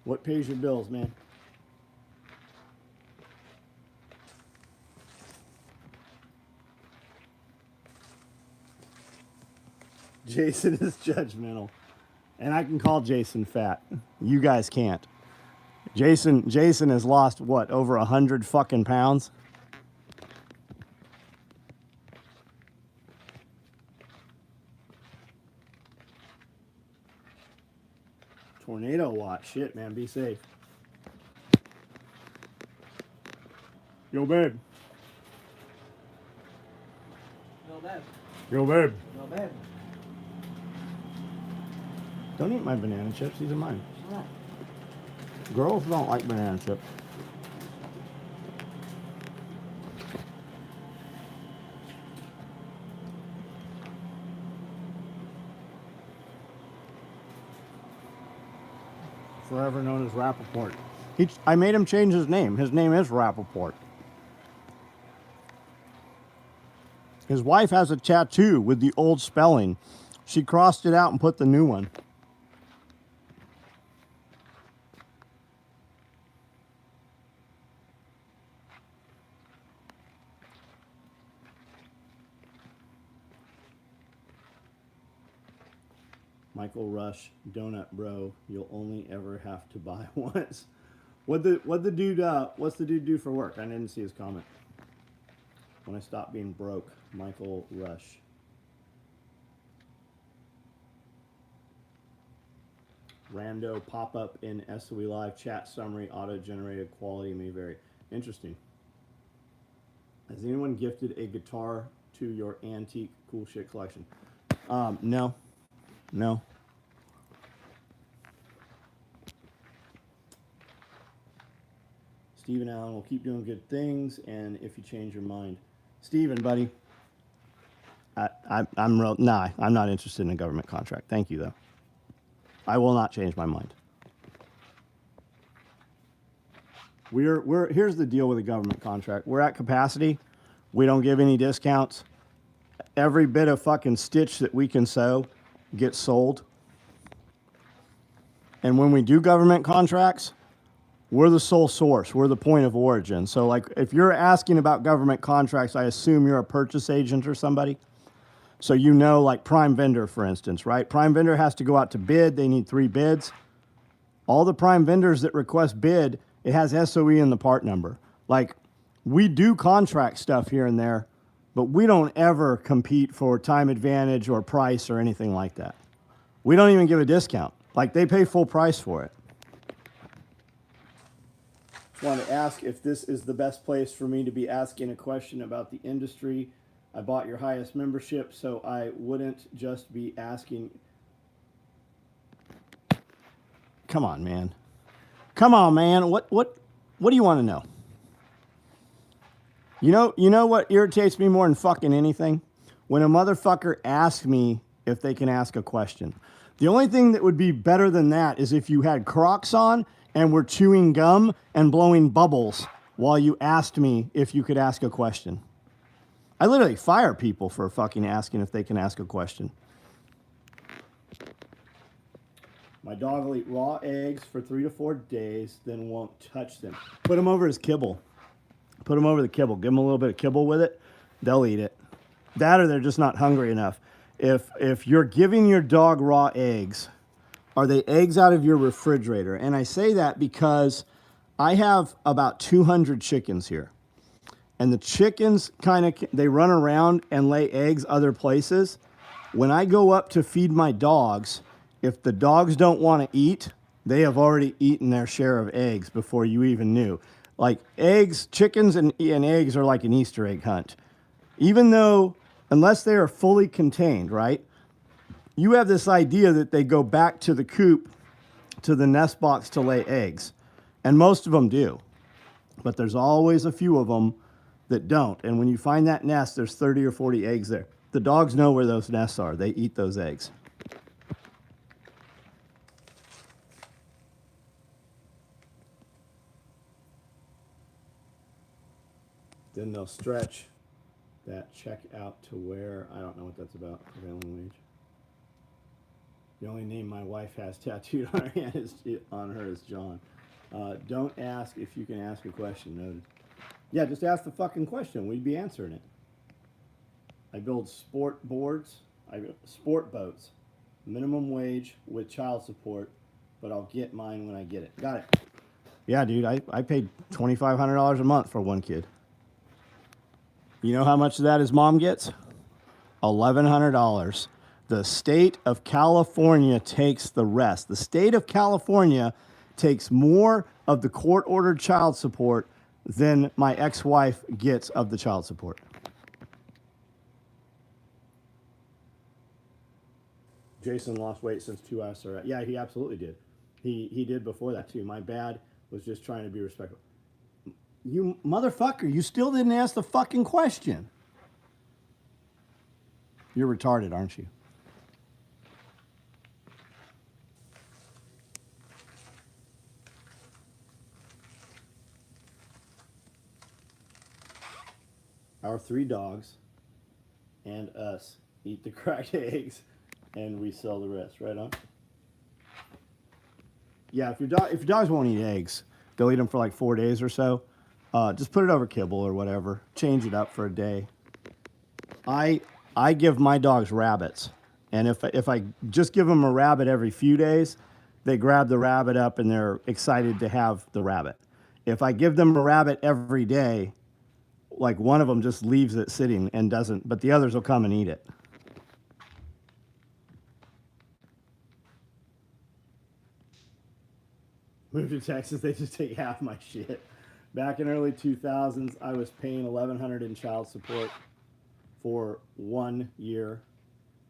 What pays your bills, man? Jason is judgmental. And I can call Jason fat. You guys can't. Jason has lost, what, over 100 fucking pounds? Tornado watch. Shit, man. Be safe. Yo, babe. No bad. Yo, babe. No bad. Don't eat my banana chips. These are mine. Right. Girls don't like banana chips. Forever known as Rappaport. I made him change his name. His name is Rappaport. His wife has a tattoo with the old spelling. She crossed it out and put the new one. Michael Rush, donut bro, you'll only ever have to buy once. What's the dude do for work? I didn't see his comment. When I stop being broke, Michael Rush. Rando pop-up in SOE Live chat summary, auto-generated quality may vary. Interesting. Has anyone gifted a guitar to your antique cool shit collection? No. No. Stephen Allen will keep doing good things, and if you change your mind. Stephen, buddy. I'm not interested in a government contract. Thank you, though. I will not change my mind. Here's the deal with a government contract. We're at capacity. We don't give any discounts. Every bit of fucking stitch that we can sew gets sold. And when we do government contracts, we're the sole source. We're the point of origin. So, like, if you're asking about government contracts, I assume you're a purchase agent or somebody. So you know, like prime vendor, for instance, right? Prime vendor has to go out to bid. They need 3 bids. All the prime vendors that request bid, it has SOE in the part number. Like, we do contract stuff here and there, but we don't ever compete for time advantage or price or anything like that. We don't even give a discount. Like, they pay full price for it. Just wanted to ask if this is the best place for me to be asking a question about the industry. I bought your highest membership, so I wouldn't just be asking. Come on, man. Come on, man. What do you want to know? You know what irritates me more than fucking anything? When a motherfucker asks me if they can ask a question. The only thing that would be better than that is if you had Crocs on and were chewing gum and blowing bubbles while you asked me if you could ask a question. I literally fire people for fucking asking if they can ask a question. My dog will eat raw eggs for 3 to 4 days, then won't touch them. Put them over his kibble. Put them over the kibble. Give them a little bit of kibble with it. They'll eat it. That or they're just not hungry enough. If you're giving your dog raw eggs, are they eggs out of your refrigerator? And I say that because I have about 200 chickens here. And the chickens they run around and lay eggs other places. When I go up to feed my dogs, if the dogs don't want to eat, they have already eaten their share of eggs before you even knew. Like eggs, chickens and eggs are like an Easter egg hunt. Even though, unless they are fully contained, right? You have this idea that they go back to the coop, to the nest box to lay eggs. And most of them do. But there's always a few of them that don't. And when you find that nest, there's 30 or 40 eggs there. The dogs know where those nests are. They eat those eggs. Then they'll stretch that check out to where, I don't know what that's about, prevailing wage. The only name my wife has tattooed on her is John. Don't ask if you can ask a question. Noted. Yeah, just ask the fucking question. We'd be answering it. I build sport boards. Sport boats. Minimum wage with child support, but I'll get mine when I get it. Got it. Yeah, dude, I paid $2,500 a month for one kid. You know how much of that his mom gets? $1,100. The state of California takes the rest. The state of California takes more of the court-ordered child support than my ex-wife gets of the child support. Jason lost weight since 2 hours. Yeah, he absolutely did. He did before that too. My bad was just trying to be respectful. You motherfucker, you still didn't ask the fucking question. You're retarded, aren't you? Our 3 dogs and us eat the cracked eggs, and we sell the rest. Right on. Yeah, if your dogs won't eat eggs, they'll eat them for like 4 days or so. Just put it over kibble or whatever. Change it up for a day. I give my dogs rabbits, and if I just give them a rabbit every few days, they grab the rabbit up and they're excited to have the rabbit. If I give them a rabbit every day, like one of them just leaves it sitting and doesn't, but the others will come and eat it. Move to Texas, they just take half my shit. Back in early 2000s, I was paying $1,100 in child support for 1 year.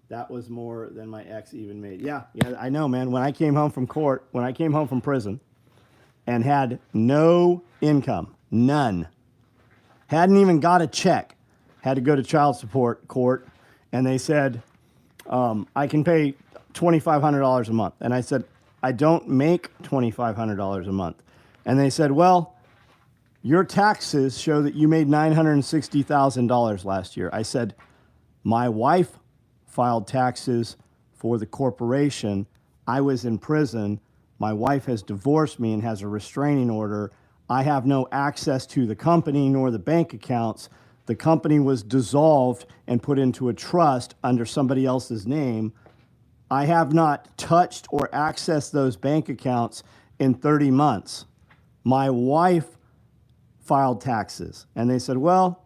That was more than my ex even made. Yeah, I know, man. When I came home from prison, and had no income, none, hadn't even got a check, had to go to child support court, and they said, I can pay $2,500 a month. And I said, I don't make $2,500 a month. And they said, well, your taxes show that you made $960,000 last year. I said, my wife filed taxes for the corporation. I was in prison. My wife has divorced me and has a restraining order. I have no access to the company nor the bank accounts. The company was dissolved and put into a trust under somebody else's name. I have not touched or accessed those bank accounts in 30 months. My wife filed taxes, and they said, well,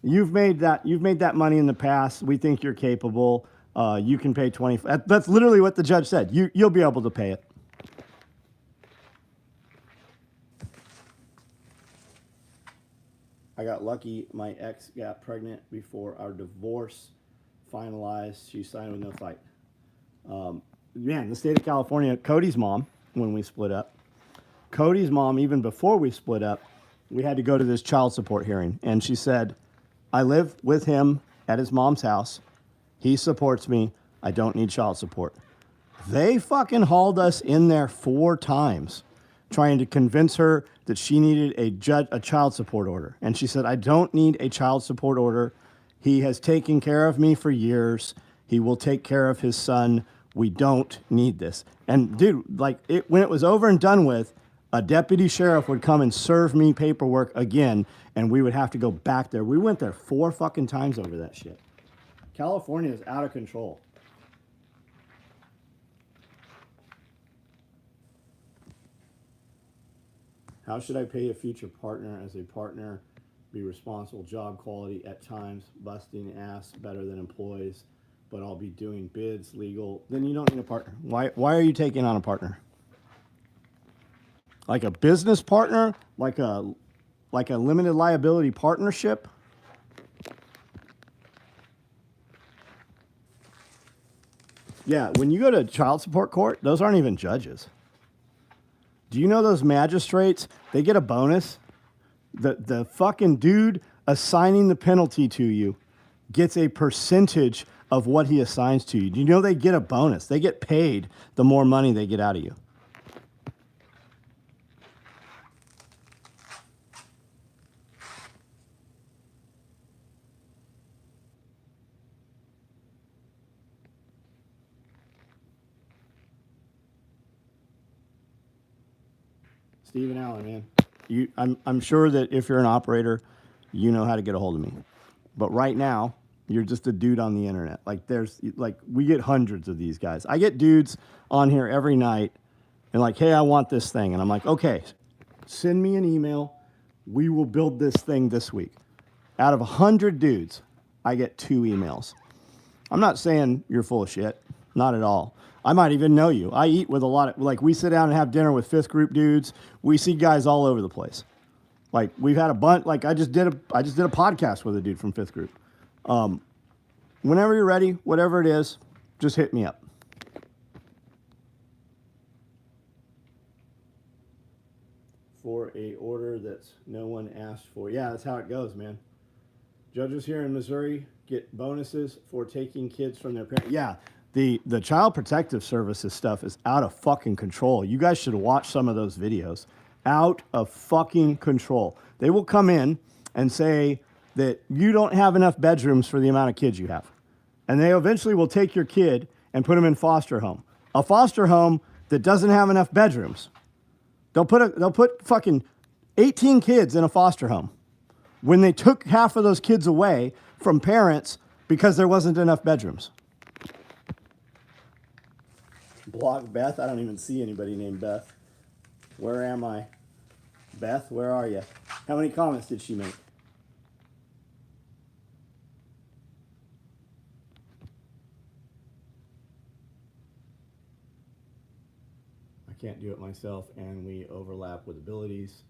you've made that money in the past. We think you're capable. You can pay 20. That's literally what the judge said. You'll be able to pay it. I got lucky. My ex got pregnant before our divorce finalized. She signed with no fight. Man, the state of California, Cody's mom, when we split up, Cody's mom, even before we split up, we had to go to this child support hearing. And she said, I live with him at his mom's house. He supports me. I don't need child support. They fucking hauled us in there 4 times trying to convince her that she needed a child support order. And she said, I don't need a child support order. He has taken care of me for years. He will take care of his son. We don't need this. And dude, like when it was over and done with, a deputy sheriff would come and serve me paperwork again, and we would have to go back there. We went there 4 fucking times over that shit. California is out of control. How should I pay a future partner as a partner? Be responsible, job quality at times, busting ass better than employees, but I'll be doing bids, legal. Then you don't need a partner. Why are you taking on a partner? Like a business partner? Like a limited liability partnership? Yeah, when you go to child support court, those aren't even judges. Do you know those magistrates, they get a bonus? The fucking dude assigning the penalty to you gets a percentage of what he assigns to you. Do you know they get a bonus? They get paid the more money they get out of you. Stephen Allen, man. I'm sure that if you're an operator, you know how to get a hold of me. But right now, you're just a dude on the internet. We get hundreds of these guys. I get dudes on here every night and like, hey, I want this thing. And I'm like, okay, send me an email. We will build this thing this week. Out of 100 dudes, I get 2 emails. I'm not saying you're full of shit. Not at all. I might even know you. I eat with a lot of, like, we sit down and have dinner with fifth group dudes. We see guys all over the place. Like, we've had a bunch, like, I just did a podcast with a dude from fifth group. Whenever you're ready, whatever it is, just hit me up. For a order that's no one asked for. Yeah, that's how it goes, man. Judges here in Missouri get bonuses for taking kids from their parents. Yeah, the Child Protective Services stuff is out of fucking control. You guys should watch some of those videos. Out of fucking control. They will come in and say that you don't have enough bedrooms for the amount of kids you have. And they eventually will take your kid and put them in foster home. A foster home that doesn't have enough bedrooms. They'll put fucking 18 kids in a foster home when they took half of those kids away from parents because there wasn't enough bedrooms. Block Beth? I don't even see anybody named Beth. Where am I? Beth, where are you? How many comments did she make? I can't do it myself, and we overlap with abilities.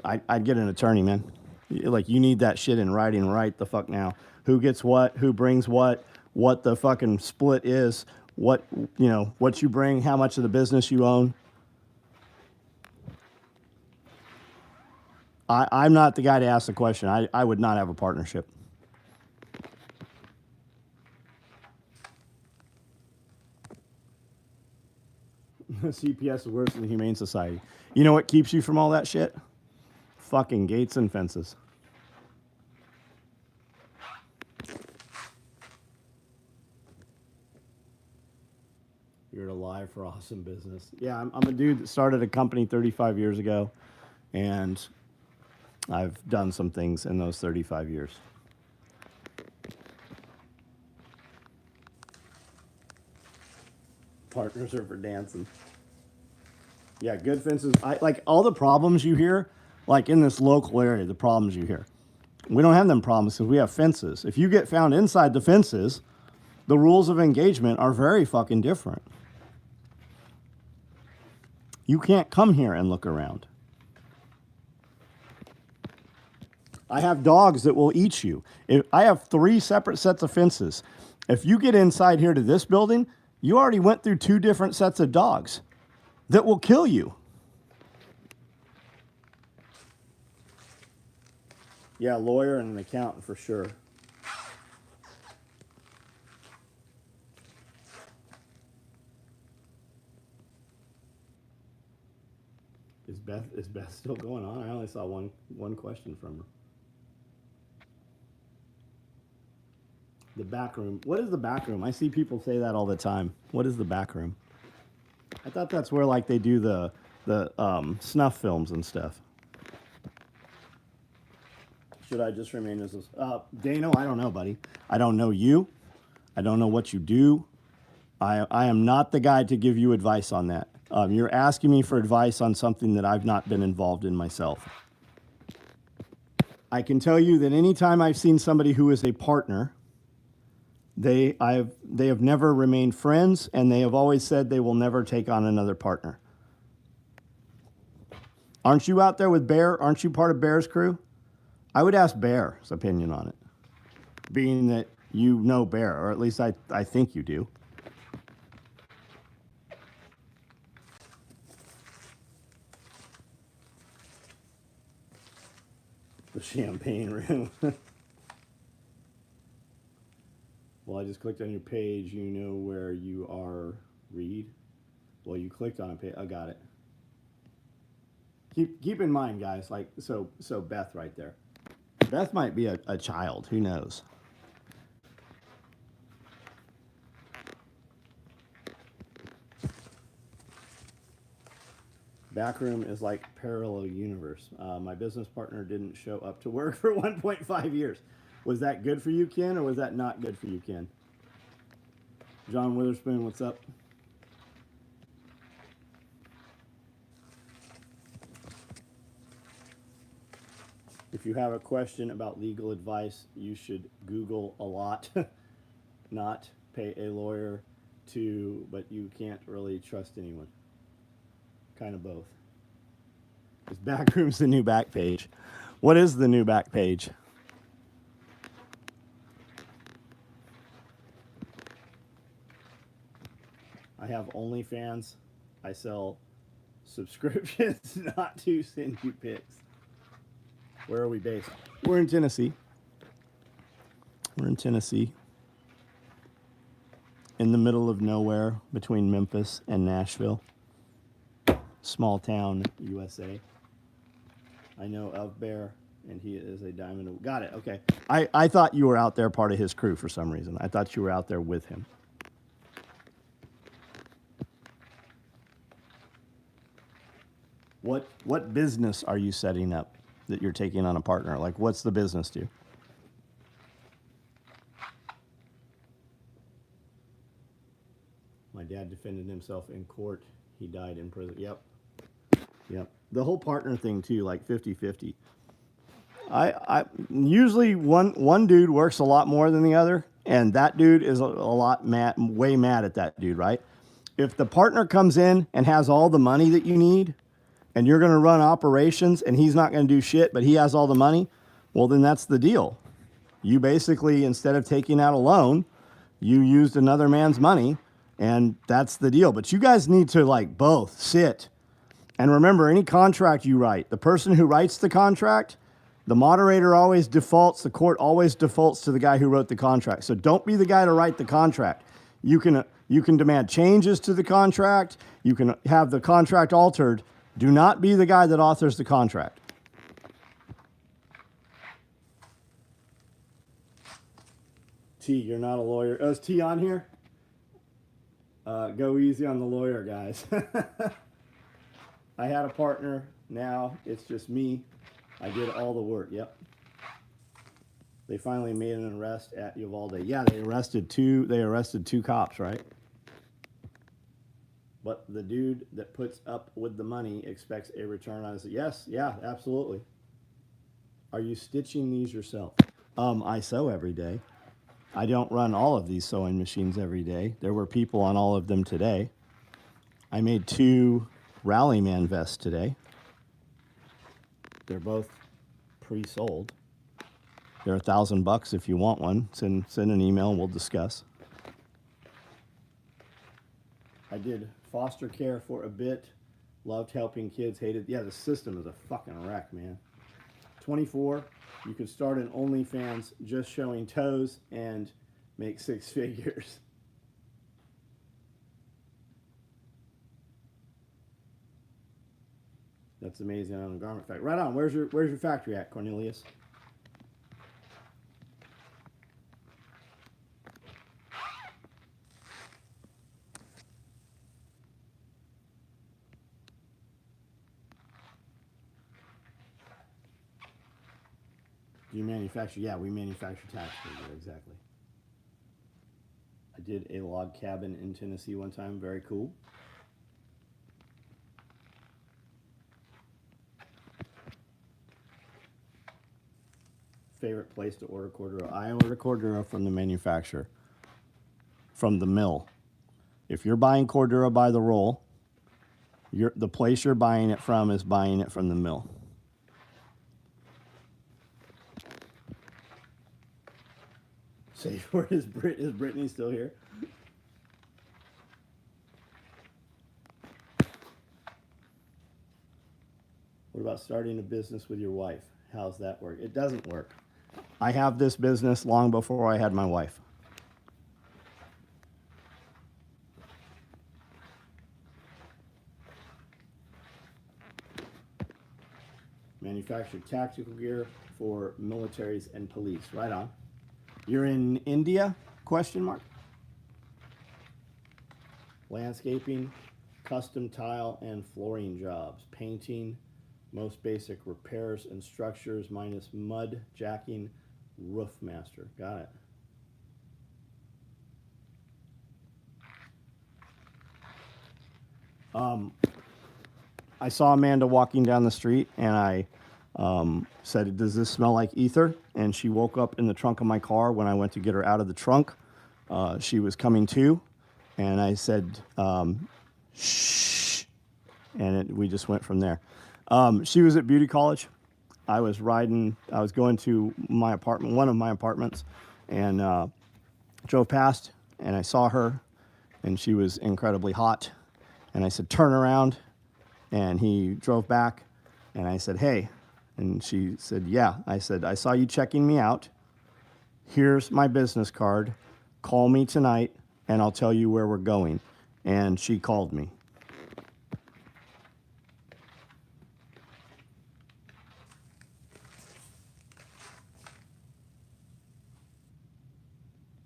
I'd get an attorney, man. Like, you need that shit in writing right the fuck now. Who gets what, who brings what the fucking split is, what you bring, how much of the business you own. I'm not the guy to ask the question. I would not have a partnership. CPS is worse than the Humane Society. You know what keeps you from all that shit? Fucking gates and fences. You're alive for awesome business. Yeah, I'm a dude that started a company 35 years ago, and I've done some things in those 35 years. Partners are for dancing. Yeah, good fences. Like all the problems you hear, like in this local area, the problems you hear. We don't have them problems because we have fences. If you get found inside the fences, the rules of engagement are very fucking different. You can't come here and look around. I have dogs that will eat you. I have 3 separate sets of fences. If you get inside here to this building, you already went through 2 different sets of dogs that will kill you. Yeah, lawyer and an accountant for sure. Is Beth still going on? I only saw one question from her. The back room. What is the back room? I see people say that all the time. What is the back room? I thought that's where like they do the snuff films and stuff. Should I just remain as Dano? I don't know, buddy. I don't know you. I don't know what you do. I am not the guy to give you advice on that. You're asking me for advice on something that I've not been involved in myself. I can tell you that anytime I've seen somebody who is a partner, they have never remained friends, and they have always said they will never take on another partner. Aren't you out there with Bear? Aren't you part of Bear's crew? I would ask Bear's opinion on it, being that you know Bear, or at least I think you do. The champagne room. Well, I just clicked on your page. You know where you are. Read. Well, you clicked on a page. I got it. Keep in mind, guys. Like so Beth right there. Beth might be a child. Who knows? Backroom is like parallel universe. My business partner didn't show up to work for 1.5 years. Was that good for you, Ken, or was that not good for you, Ken? John Witherspoon, what's up? If you have a question about legal advice, you should Google a lot. not pay a lawyer to, but you can't really trust anyone. Kind of both. Is Backroom's the new back page? What is the new back page? I have OnlyFans. I sell subscriptions, not to send you pics. Where are we based? We're in Tennessee. We're in Tennessee. In the middle of nowhere between Memphis and Nashville. Small town, USA. I know of Bear, and he is a diamond. Got it, okay. I thought you were out there part of his crew for some reason. I thought you were out there with him. What business are you setting up that you're taking on a partner? Like, what's the business do? My dad defended himself in court. He died in prison. Yep. Yep. The whole partner thing too, like 50-50. I usually one dude works a lot more than the other, and that dude is a lot way mad at that dude, right? If the partner comes in and has all the money that you need, and you're going to run operations, and he's not going to do shit, but he has all the money, well, then that's the deal. You basically, instead of taking out a loan, you used another man's money, and that's the deal. But you guys need to like both sit. And remember, any contract you write, the person who writes the contract, the moderator always defaults, the court always defaults to the guy who wrote the contract. So don't be the guy to write the contract. You can demand changes to the contract. You can have the contract altered. Do not be the guy that authors the contract. T, you're not a lawyer. Oh, is T on here? Go easy on the lawyer, guys. I had a partner. Now it's just me. I did all the work. Yep. They finally made an arrest at Uvalde. Yeah, they arrested two cops, right? But the dude that puts up with the money expects a return on his. Yes, yeah, absolutely. Are you stitching these yourself? I sew every day. I don't run all of these sewing machines every day. There were people on all of them today. I made 2 Rallyman vests today. They're both pre-sold. They're $1,000 if you want one. Send an email and we'll discuss. I did foster care for a bit. Loved helping kids. Hated. Yeah, the system is a fucking wreck, man. 24. You could start an OnlyFans just showing toes and make 6 figures. That's amazing on the garment factory. Right on. Where's your factory at, Cornelius? Do you manufacture? Yeah, we manufacture tax figure, exactly. I did a log cabin in Tennessee one time. Very cool. Favorite place to order Corduro? I order Corduro from the manufacturer, from the mill. If you're buying Corduro by the roll, the place you're buying it from is buying it from the mill. Safe word is Brittany still here? What about starting a business with your wife? How's that work? It doesn't work. I have this business long before I had my wife. Manufactured tactical gear for militaries and police. Right on. You're in India? Question mark. Landscaping, custom tile and flooring jobs. Painting, most basic repairs and structures minus mud, jacking, roof master. Got it. I saw Amanda walking down the street and I said, does this smell like ether? And she woke up in the trunk of my car when I went to get her out of the trunk she was coming to, and I said, shh, and we just went from there. She was at beauty college. I was going to my apartment, one of my apartments, and drove past, and I saw her, and she was incredibly hot. And I said, turn around. And he drove back, and I said, hey. And she said, yeah. I said, I saw you checking me out. Here's my business card. Call me tonight, and I'll tell you where we're going. And she called me.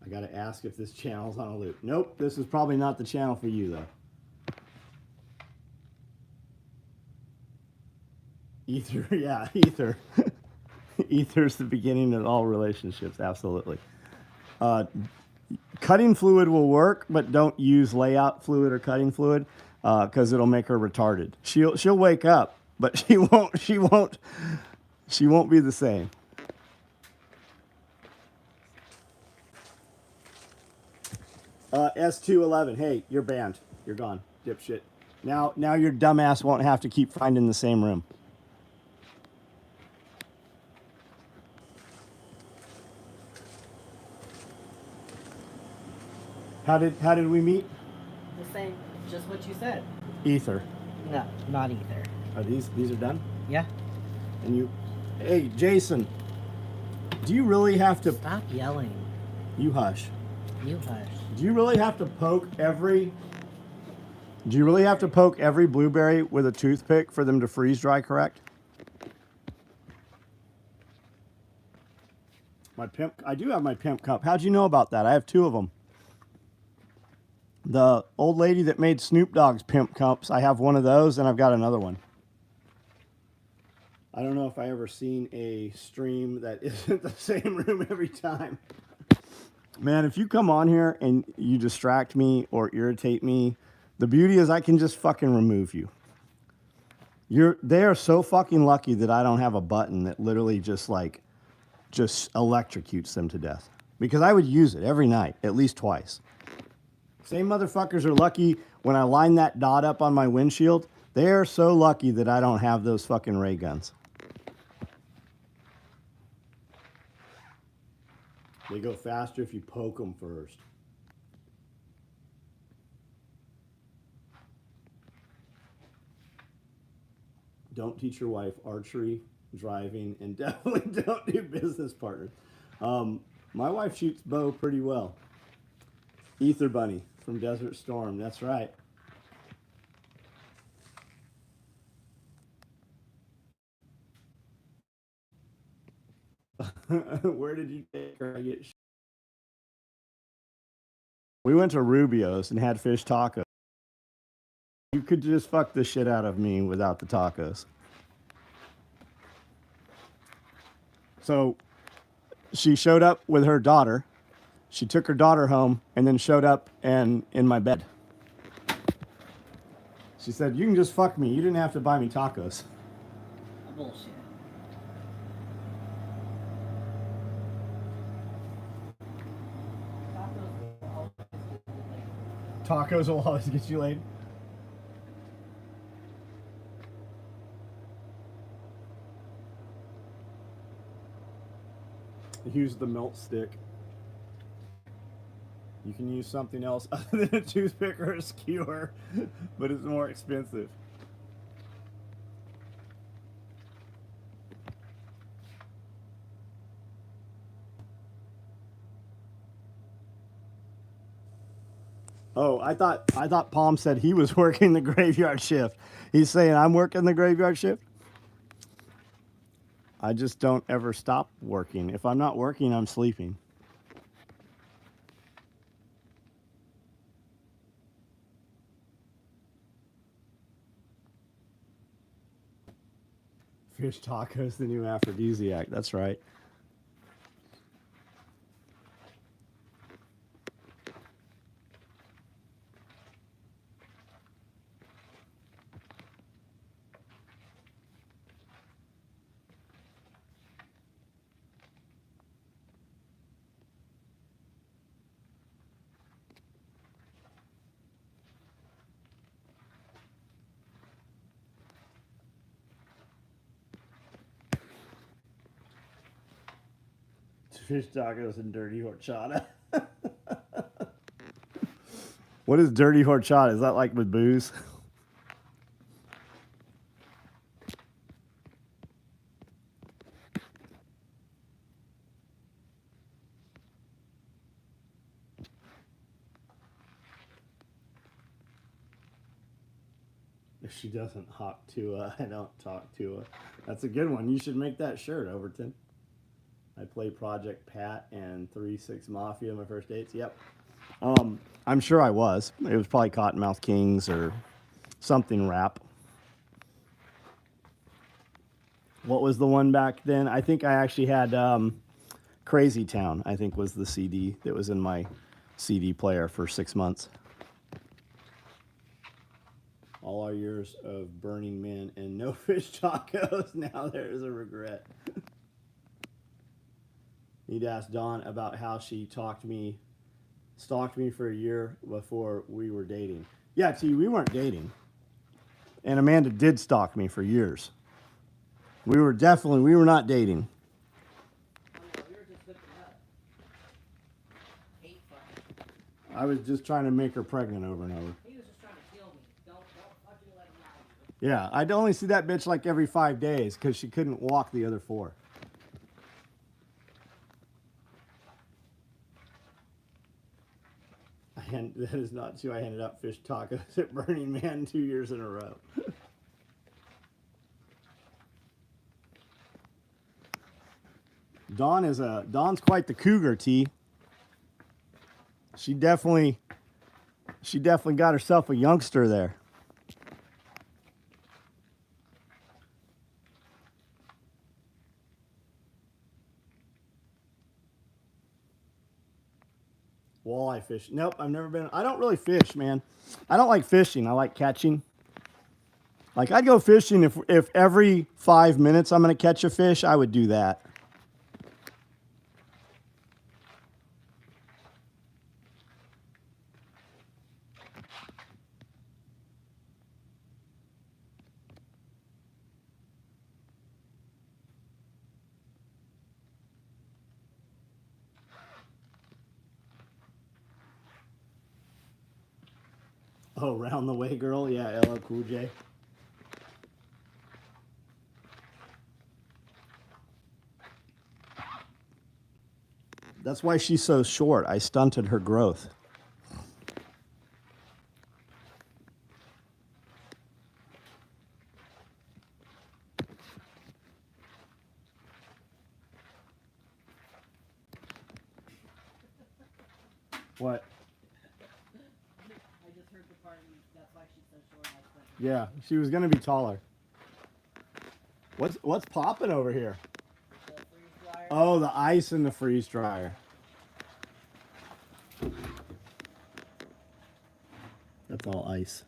I got to ask if this channel's on a loop. Nope, this is probably not the channel for you, though. Ether, yeah, ether. Ether's the beginning of all relationships, absolutely. Cutting fluid will work, but don't use layout fluid or cutting fluid because it'll make her retarded. She'll wake up, but she won't be the same. S211, hey, you're banned. You're gone, dipshit. Now your dumbass won't have to keep finding the same room. How did we meet? The same, just what you said. Ether. No, not either. Are these are done? Yeah. And you, hey Jason, do you really have to? Stop yelling. You hush. You hush. Do you really have to poke every? Do you really have to poke every blueberry with a toothpick for them to freeze dry correct? I do have my pimp cup. How'd you know about that? I have 2 of them. The old lady that made Snoop Dogg's pimp cups, I have one of those, and I've got another one. I don't know if I ever seen a stream that isn't the same room every time. Man, if you come on here and you distract me or irritate me, the beauty is I can just fucking remove you. They are so fucking lucky that I don't have a button that literally just electrocutes them to death. Because I would use it every night, at least twice. Same motherfuckers are lucky when I line that dot up on my windshield. They are so lucky that I don't have those fucking ray guns. They go faster if you poke them first. Don't teach your wife archery, driving, and definitely don't do business partners. My wife shoots bow pretty well. Ether Bunny from Desert Storm, that's right. Where did you take her? We went to Rubio's and had fish tacos. You could just fuck the shit out of me without the tacos. So she showed up with her daughter. She took her daughter home and then showed up in my bed. She said, you can just fuck me. You didn't have to buy me tacos. Bullshit. Tacos will always get you laid. Use the melt stick. You can use something else other than a toothpick or a skewer, but it's more expensive. Oh, I thought Palm said he was working the graveyard shift. He's saying I'm working the graveyard shift. I just don't ever stop working. If I'm not working, I'm sleeping. Fish tacos, the new aphrodisiac. That's right. fish tacos and dirty horchata. What is dirty horchata? Is that like with booze? If she doesn't hawk Tua, I don't talk Tua. That's a good one. You should make that shirt, Overton. I play Project Pat and 3-6 Mafia my first dates. Yep. I'm sure I was. It was probably Cottonmouth Kings or something rap. What was the one back then? I think I actually had Crazy Town, I think was the CD that was in my CD player for 6 months. All our years of Burning Man and no fish tacos. Now there is a regret. Need to ask Dawn about how she stalked me for a year before we were dating. Yeah, see, we weren't dating. And Amanda did stalk me for years. We were not dating. Oh, no, we were just hooking up. Hate fucking. I was just trying to make her pregnant over and over. He was just trying to kill me. Don't fucking let him lie to you. Yeah, I'd only see that bitch like every 5 days because she couldn't walk the other 4. That is not true. I handed out fish tacos at Burning Man 2 years in a row. Dawn's quite the cougar, T. She definitely got herself a youngster there. Walleye fish. Nope, I've never been. I don't really fish, man. I don't like fishing. I like catching. Like, I'd go fishing if every 5 minutes I'm going to catch a fish, I would do that. Oh, Round the Way Girl? Yeah, LL Cool J. That's why she's so short. I stunted her growth. What? I just heard the part of you. That's why she's so short. Yeah, she was gonna be taller. What's popping over here? The freeze dryer. Oh, the ice in the freeze dryer. That's all ice.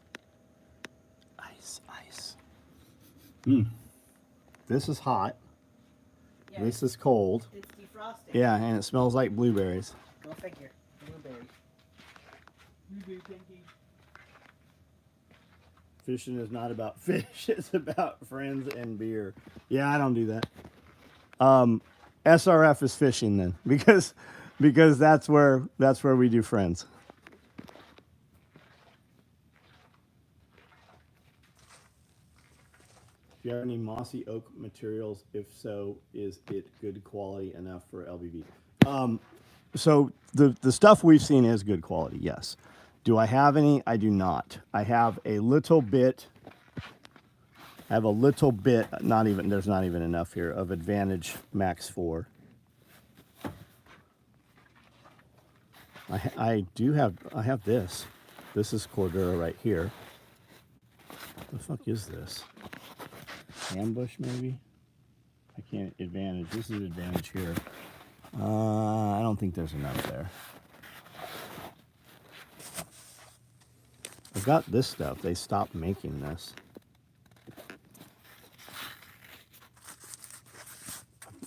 Ice. This is hot. Yeah, This is cold. it's defrosting. Yeah, and it smells like blueberries. Go figure. Blueberry. Blueberry pancake. Fishing is not about fish. It's about friends and beer. Yeah, I don't do that. SRF is fishing then, because that's where we do friends. Do you have any mossy oak materials? If so, is it good quality enough for LBV? So the stuff we've seen is good quality, yes. Do I have any? I do not. I have a little bit. Not even. There's not even enough here of Advantage Max 4. I have this. This is Cordura right here. What the fuck is this? Ambush maybe? I can't. Advantage. This is Advantage here. I don't think there's enough there. I've got this stuff. They stopped making this.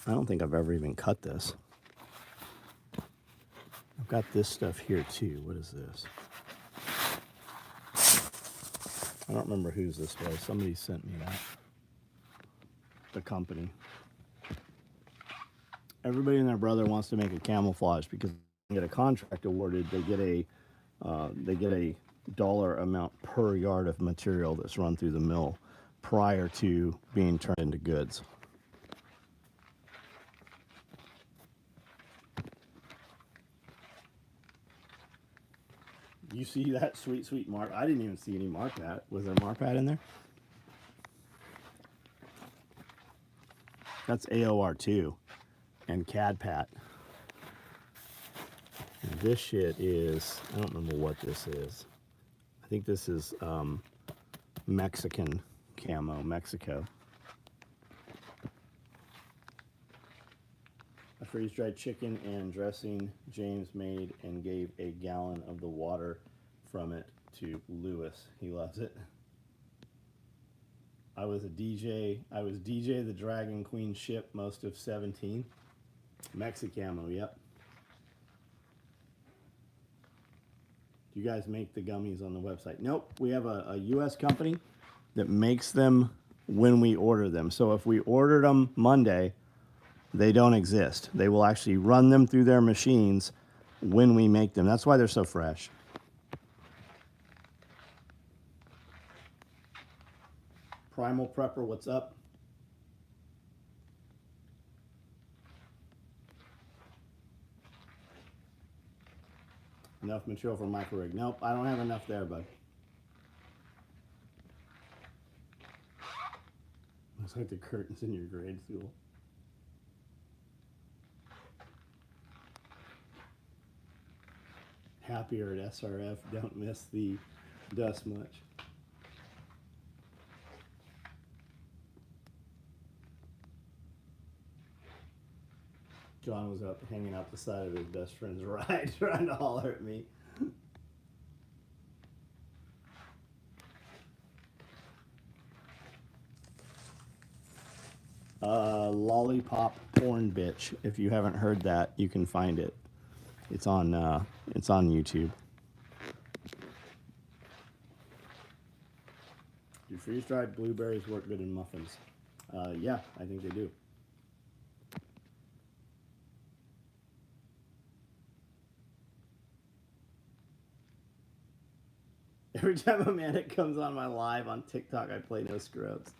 I don't think I've ever even cut this. I've got this stuff here too. What is this? I don't remember whose this was. Somebody sent me that. The company. everybody and their brother wants to make a camouflage because they get a contract awarded. They get a dollar amount per yard of material that's run through the mill prior to being turned into goods. You see that sweet mark? I didn't even see any marpat. Was there marpat in there? That's AOR2 and CADPAT. And this shit is, I don't remember what this is. I think this is Mexican camo, Mexico. A freeze-dried chicken and dressing James made and gave a gallon of the water from it to Lewis. He loves it. I was DJ the Dragon Queen ship most of 17. Mexicamo, yep. Do you guys make the gummies on the website? Nope, we have a US company that makes them when we order them. So if we ordered them Monday, they don't exist. They will actually run them through their machines when we make them. That's why they're so fresh. Primal Prepper, what's up? Enough material for micro rig. Nope, I don't have enough there, bud. Looks like the curtains in your grade school. Happier at SRF, don't miss the dust much. John was up hanging out the side of his best friend's ride trying to holler at me. Lollipop porn bitch. If you haven't heard that, you can find it. It's on YouTube. Do freeze-dried blueberries work good in muffins? Yeah, I think they do. Every time Amanda comes on my live on TikTok, I play No Scrubs.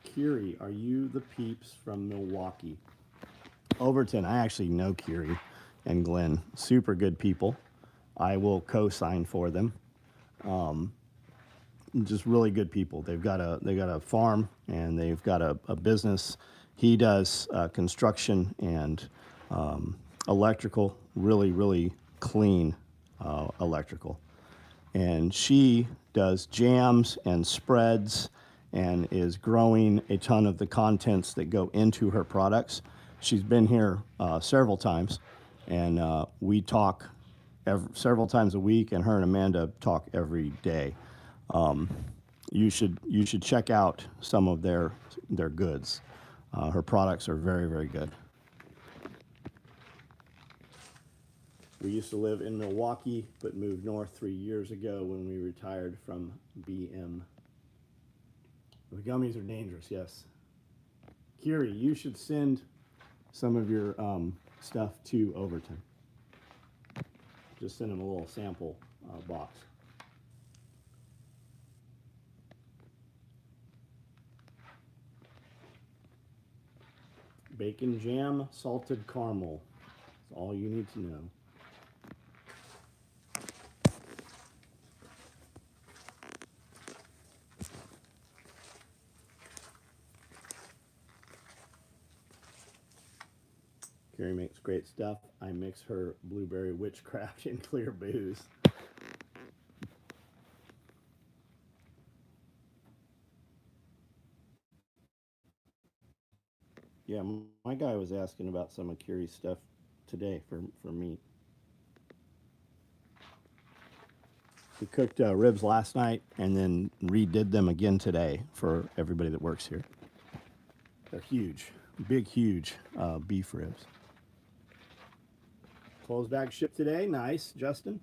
Kiri, are you the peeps from Milwaukee? Overton, I actually know Kiri and Glenn. Super good people. I will co-sign for them. Just really good people. They got a farm and they've got a business. He does construction and electrical, really clean electrical. And she does jams and spreads and is growing a ton of the contents that go into her products. She's been here several times, and we talk several times a week, and her and Amanda talk every day. You should check out some of their goods. Her products are very good. We used to live in Milwaukee, but moved north 3 years ago when we retired from BM. The gummies are dangerous, yes. Kiri, you should send some of your stuff to Overton. Just send them a little sample box. Bacon jam, salted caramel. That's all you need to know. Carrie makes great stuff. I mix her blueberry witchcraft in clear booze. Yeah, my guy was asking about some of Carrie's stuff today for meat. We cooked ribs last night and then redid them again today for everybody that works here. They're huge, big, huge beef ribs. Closed bag shipped today. Nice, Justin.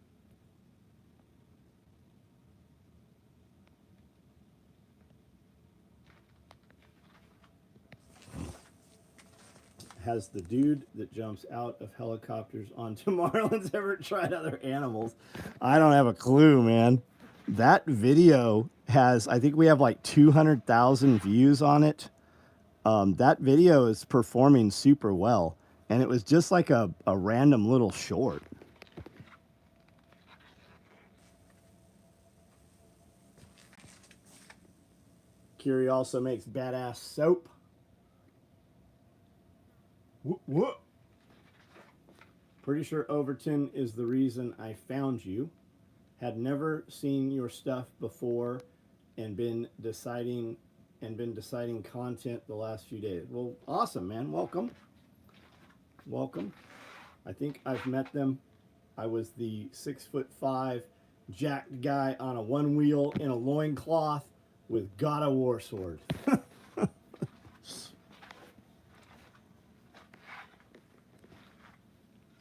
Has the dude that jumps out of helicopters onto marlins ever tried other animals? I don't have a clue, man. That video has, I think we have like 200,000 views on it. That video is performing super well. And it was just like a random little short. Curie also makes badass soap. Whoop. Pretty sure Overton is the reason I found you. Had never seen your stuff before and been deciding content the last few days. Well, awesome, man. Welcome. I think I've met them. I was the 6'5" jacked guy on a one wheel in a loincloth with God of War sword.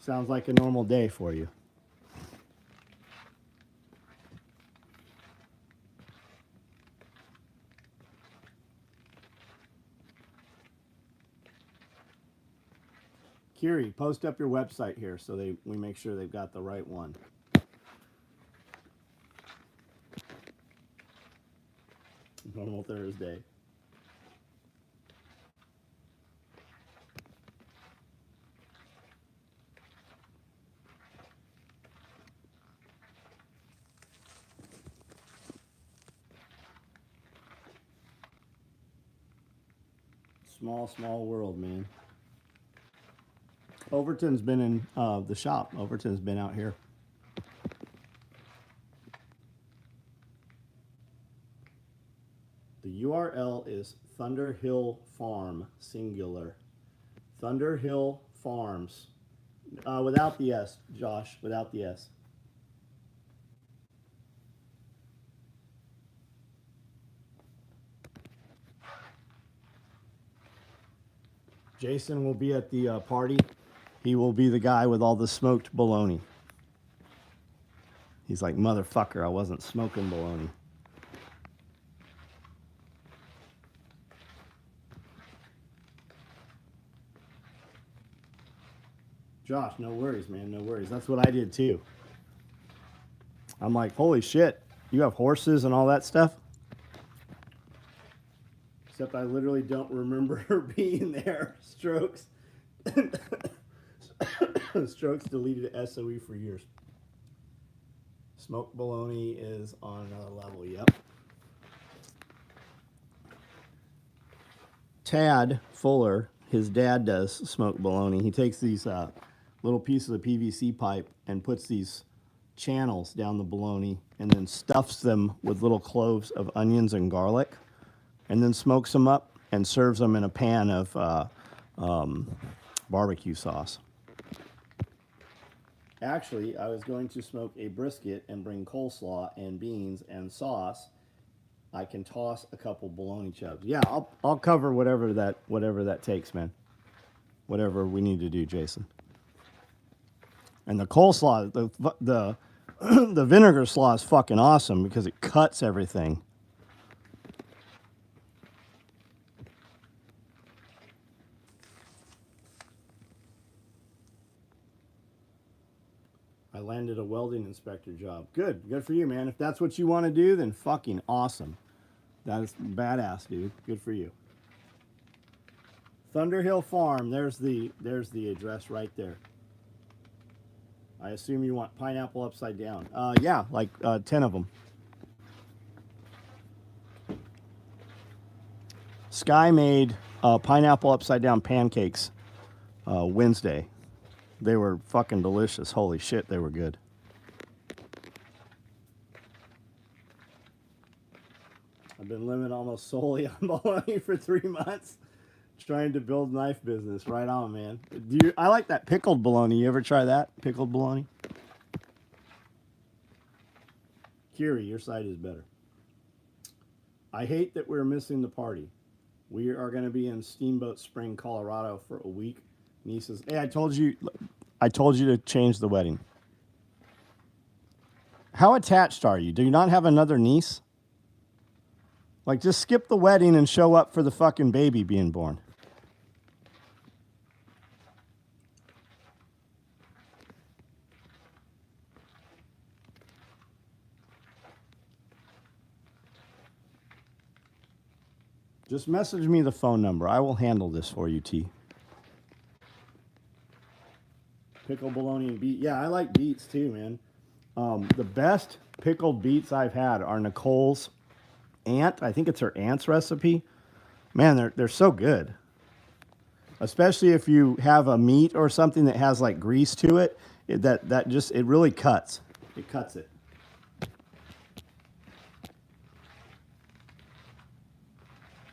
Sounds like a normal day for you. Kiri, post up your website here so we make sure they've got the right one. Normal Thursday. Small world, man. Overton's been in the shop. Overton's been out here. The URL is Thunderhill Farm, singular. Thunderhill Farms. Without the S, Josh, without the S. Jason will be at the party. He will be the guy with all the smoked bologna. He's like, motherfucker, I wasn't smoking bologna. Josh, no worries, man, no worries. That's what I did too. I'm like, holy shit, you have horses and all that stuff? Except I literally don't remember her being there. Strokes. Strokes deleted SOE for years. Smoked bologna is on another level, yep. Tad Fuller, his dad does smoked bologna. He takes these little pieces of PVC pipe and puts these channels down the bologna and then stuffs them with little cloves of onions and garlic and then smokes them up and serves them in a pan of barbecue sauce. Actually, I was going to smoke a brisket and bring coleslaw and beans and sauce. I can toss a couple bologna chubs. Yeah, I'll cover whatever that takes, man. Whatever we need to do, Jason. And the coleslaw, the the vinegar slaw is fucking awesome because it cuts everything. I landed a welding inspector job. Good for you, man. If that's what you want to do, then fucking awesome. That is badass, dude. Good for you. Thunderhill Farm. There's the address right there. I assume you want pineapple upside down. Yeah, like 10 of them. Sky made pineapple upside down pancakes Wednesday. They were fucking delicious. Holy shit, they were good. I've been living almost solely on bologna for 3 months, trying to build knife business. Right on, man. I like that pickled bologna. You ever try that? Pickled bologna? Kiri, your side is better. I hate that we're missing the party. We are going to be in Steamboat Spring, Colorado for a week. Nieces. Hey, I told you to change the wedding. How attached are you? Do you not have another niece? Like, just skip the wedding and show up for the fucking baby being born. Just message me the phone number. I will handle this for you, T. Pickle bologna and beet. Yeah, I like beets too, man. The best pickled beets I've had are Nicole's aunt. I think it's her aunt's recipe. Man, they're so good. Especially if you have a meat or something that has like grease to it, it really cuts. It cuts it.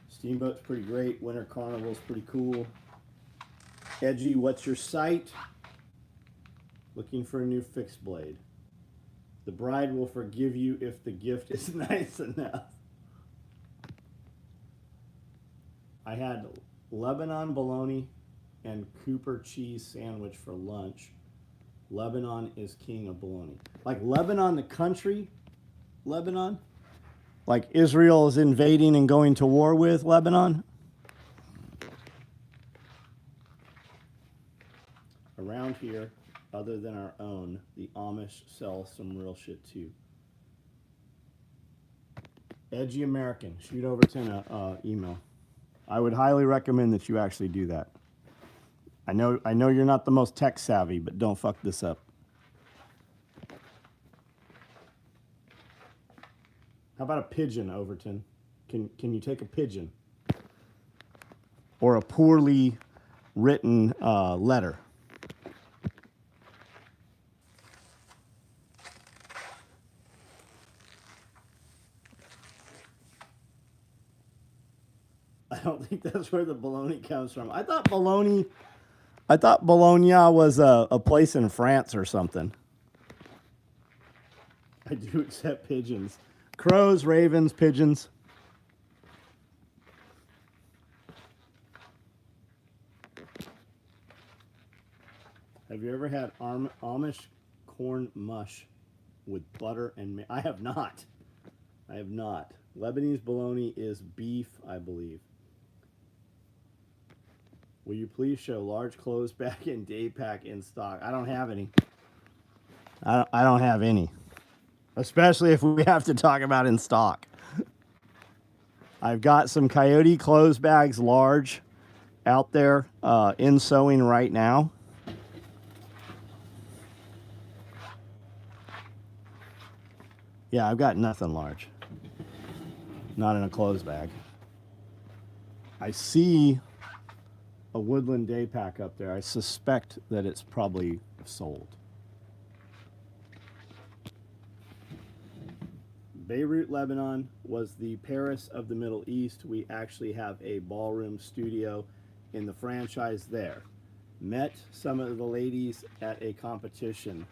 Steamboat's pretty great. Winter Carnival's pretty cool. Edgy, what's your site? Looking for a new fixed blade. The bride will forgive you if the gift is nice enough. I had Lebanon bologna and Cooper cheese sandwich for lunch. Lebanon is king of bologna. Like Lebanon, the country, Lebanon? Like Israel is invading and going to war with Lebanon? Around here, other than our own, the Amish sell some real shit too. Edgy American, shoot Overton an email. I would highly recommend that you actually do that. I know you're not the most tech savvy, but don't fuck this up. How about a pigeon, Overton? Can you take a pigeon? Or a poorly written letter? I don't think that's where the bologna comes from. I thought Bologna was a place in France or something. I do accept pigeons. Crows, ravens, pigeons. Have you ever had Amish corn mush with butter and I have not. I have not. Lebanese bologna is beef, I believe. Will you please show large clothes bag and day pack in stock? I don't have any. I don't have any. Especially if we have to talk about in stock. I've got some Coyote clothes bags large out there in sewing right now. Yeah, I've got nothing large. Not in a clothes bag. I see a Woodland day pack up there. I suspect that it's probably sold. Beirut, Lebanon was the Paris of the Middle East. We actually have a ballroom studio in the franchise there. Met some of the ladies at a competition.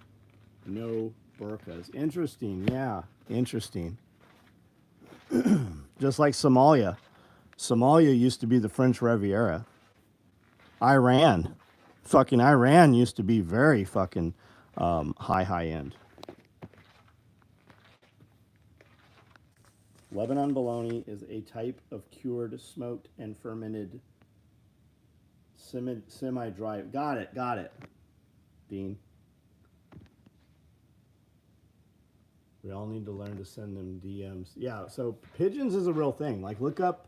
No burqas. Interesting, yeah, interesting. Just like Somalia. Somalia used to be the French Riviera. Iran used to be very fucking high end. Lebanon bologna is a type of cured, smoked, and fermented semi-dry. Got it, Dean. We all need to learn to send them DMs. Yeah, so pigeons is a real thing. Like look up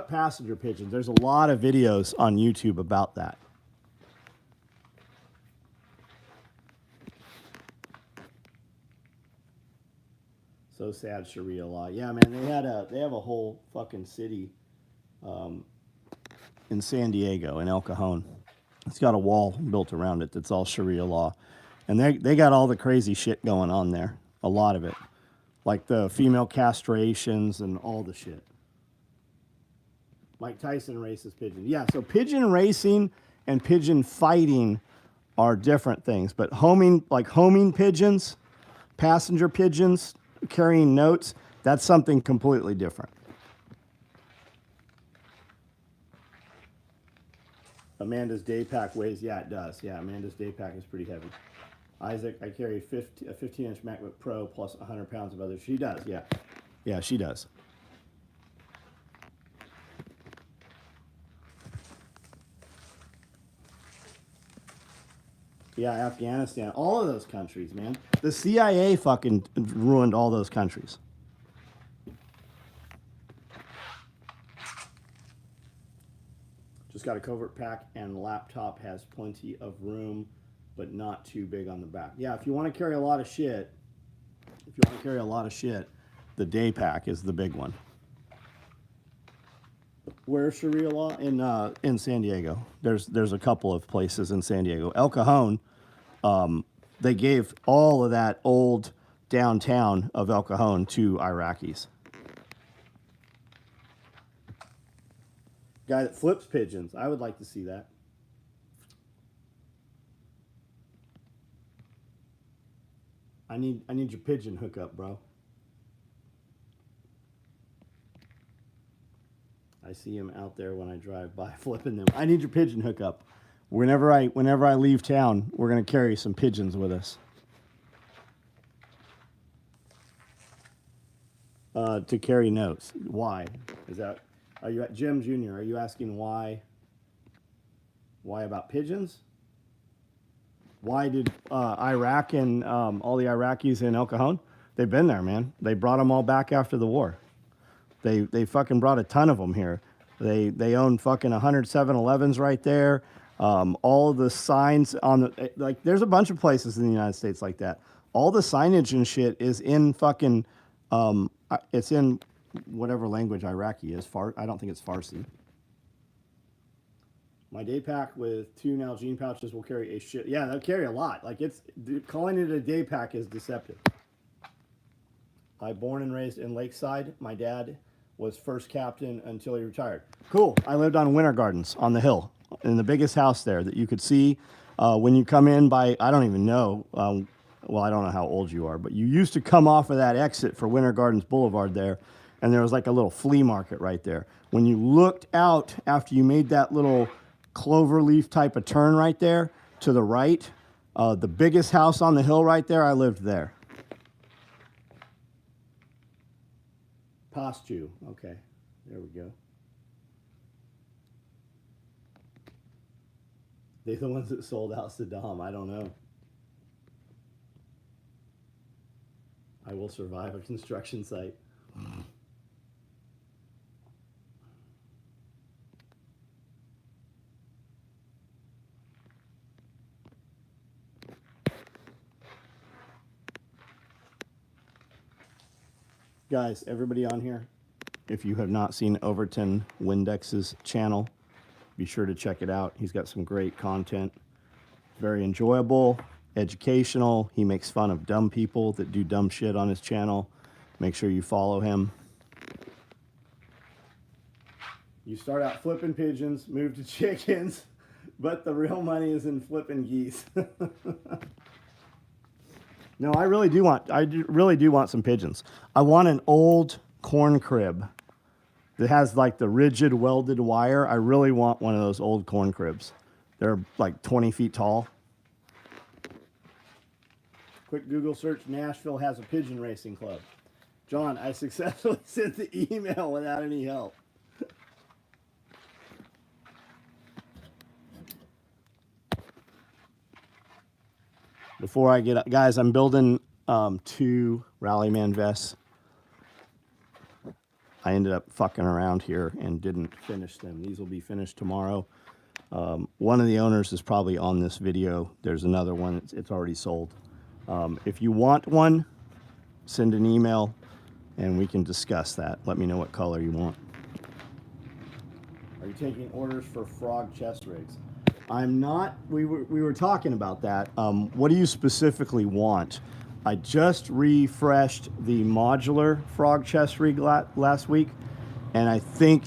passenger pigeons. There's a lot of videos on YouTube about that. So sad, Sharia law. Yeah, man, they have a whole fucking city in San Diego, in El Cajon. It's got a wall built around it that's all Sharia law. And they got all the crazy shit going on there. A lot of it. Like the female castrations and all the shit. Mike Tyson races pigeons. Yeah, so pigeon racing and pigeon fighting are different things. But homing pigeons, passenger pigeons, carrying notes, that's something completely different. Amanda's day pack weighs, yeah, it does. Yeah, Amanda's day pack is pretty heavy. Isaac, I carry a 15-inch MacBook Pro plus 100 pounds of others. She does, yeah. Yeah, she does. Yeah, Afghanistan, all of those countries, man. The CIA fucking ruined all those countries. Just got a covert pack and laptop has plenty of room, but not too big on the back. Yeah, if you want to carry a lot of shit, the day pack is the big one. Where's Sharia law? In San Diego. There's a couple of places in San Diego. El Cajon, they gave all of that old downtown of El Cajon to Iraqis. Guy that flips pigeons. I would like to see that. I need your pigeon hookup, bro. I see him out there when I drive by flipping them. I need your pigeon hookup. Whenever I leave town, we're gonna carry some pigeons with us. To carry notes. Why? Are you at Jim Jr.? Are you asking why? Why about pigeons? Why did Iraq and all the Iraqis in El Cajon? They've been there, man. They brought them all back after the war. They fucking brought a ton of them here. They own fucking 100 7-Elevens right there. All the signs on the, like, there's a bunch of places in the United States like that. All the signage and shit is in fucking, it's in whatever language Iraqi is. I don't think it's Farsi. My day pack with 2 Nalgene pouches will carry a shit. Yeah, they'll carry a lot. Like, calling it a day pack is deceptive. I born and raised in Lakeside. My dad was first captain until he retired. Cool. I lived on Winter Gardens on the hill in the biggest house there that you could see when you come in by, I don't even know, well, I don't know how old you are, but you used to come off of that exit for Winter Gardens Boulevard there, and there was like a little flea market right there. When you looked out after you made that little clover leaf type of turn right there to the right, the biggest house on the hill right there, I lived there. Pastu. Okay, there we go. They're the ones that sold out Saddam. I don't know. I will survive a construction site. Guys, everybody on here, if you have not seen Overton Windex's channel, be sure to check it out. He's got some great content. Very enjoyable, educational. He makes fun of dumb people that do dumb shit on his channel. Make sure you follow him. You start out flipping pigeons, move to chickens, but the real money is in flipping geese. No, I really do want some pigeons. I want an old corn crib that has like the rigid welded wire. I really want one of those old corn cribs. They're like 20 feet tall. Quick Google search, Nashville has a pigeon racing club. John, I successfully sent the email without any help. Before I get up, guys, I'm building 2 Rallyman vests. I ended up fucking around here and didn't finish them. These will be finished tomorrow. One of the owners is probably on this video. There's another one. It's already sold. If you want one, send an email and we can discuss that. Let me know what color you want. Are you taking orders for frog chest rigs? I'm not. We were talking about that. What do you specifically want? I just refreshed the modular frog chest rig last week, and I think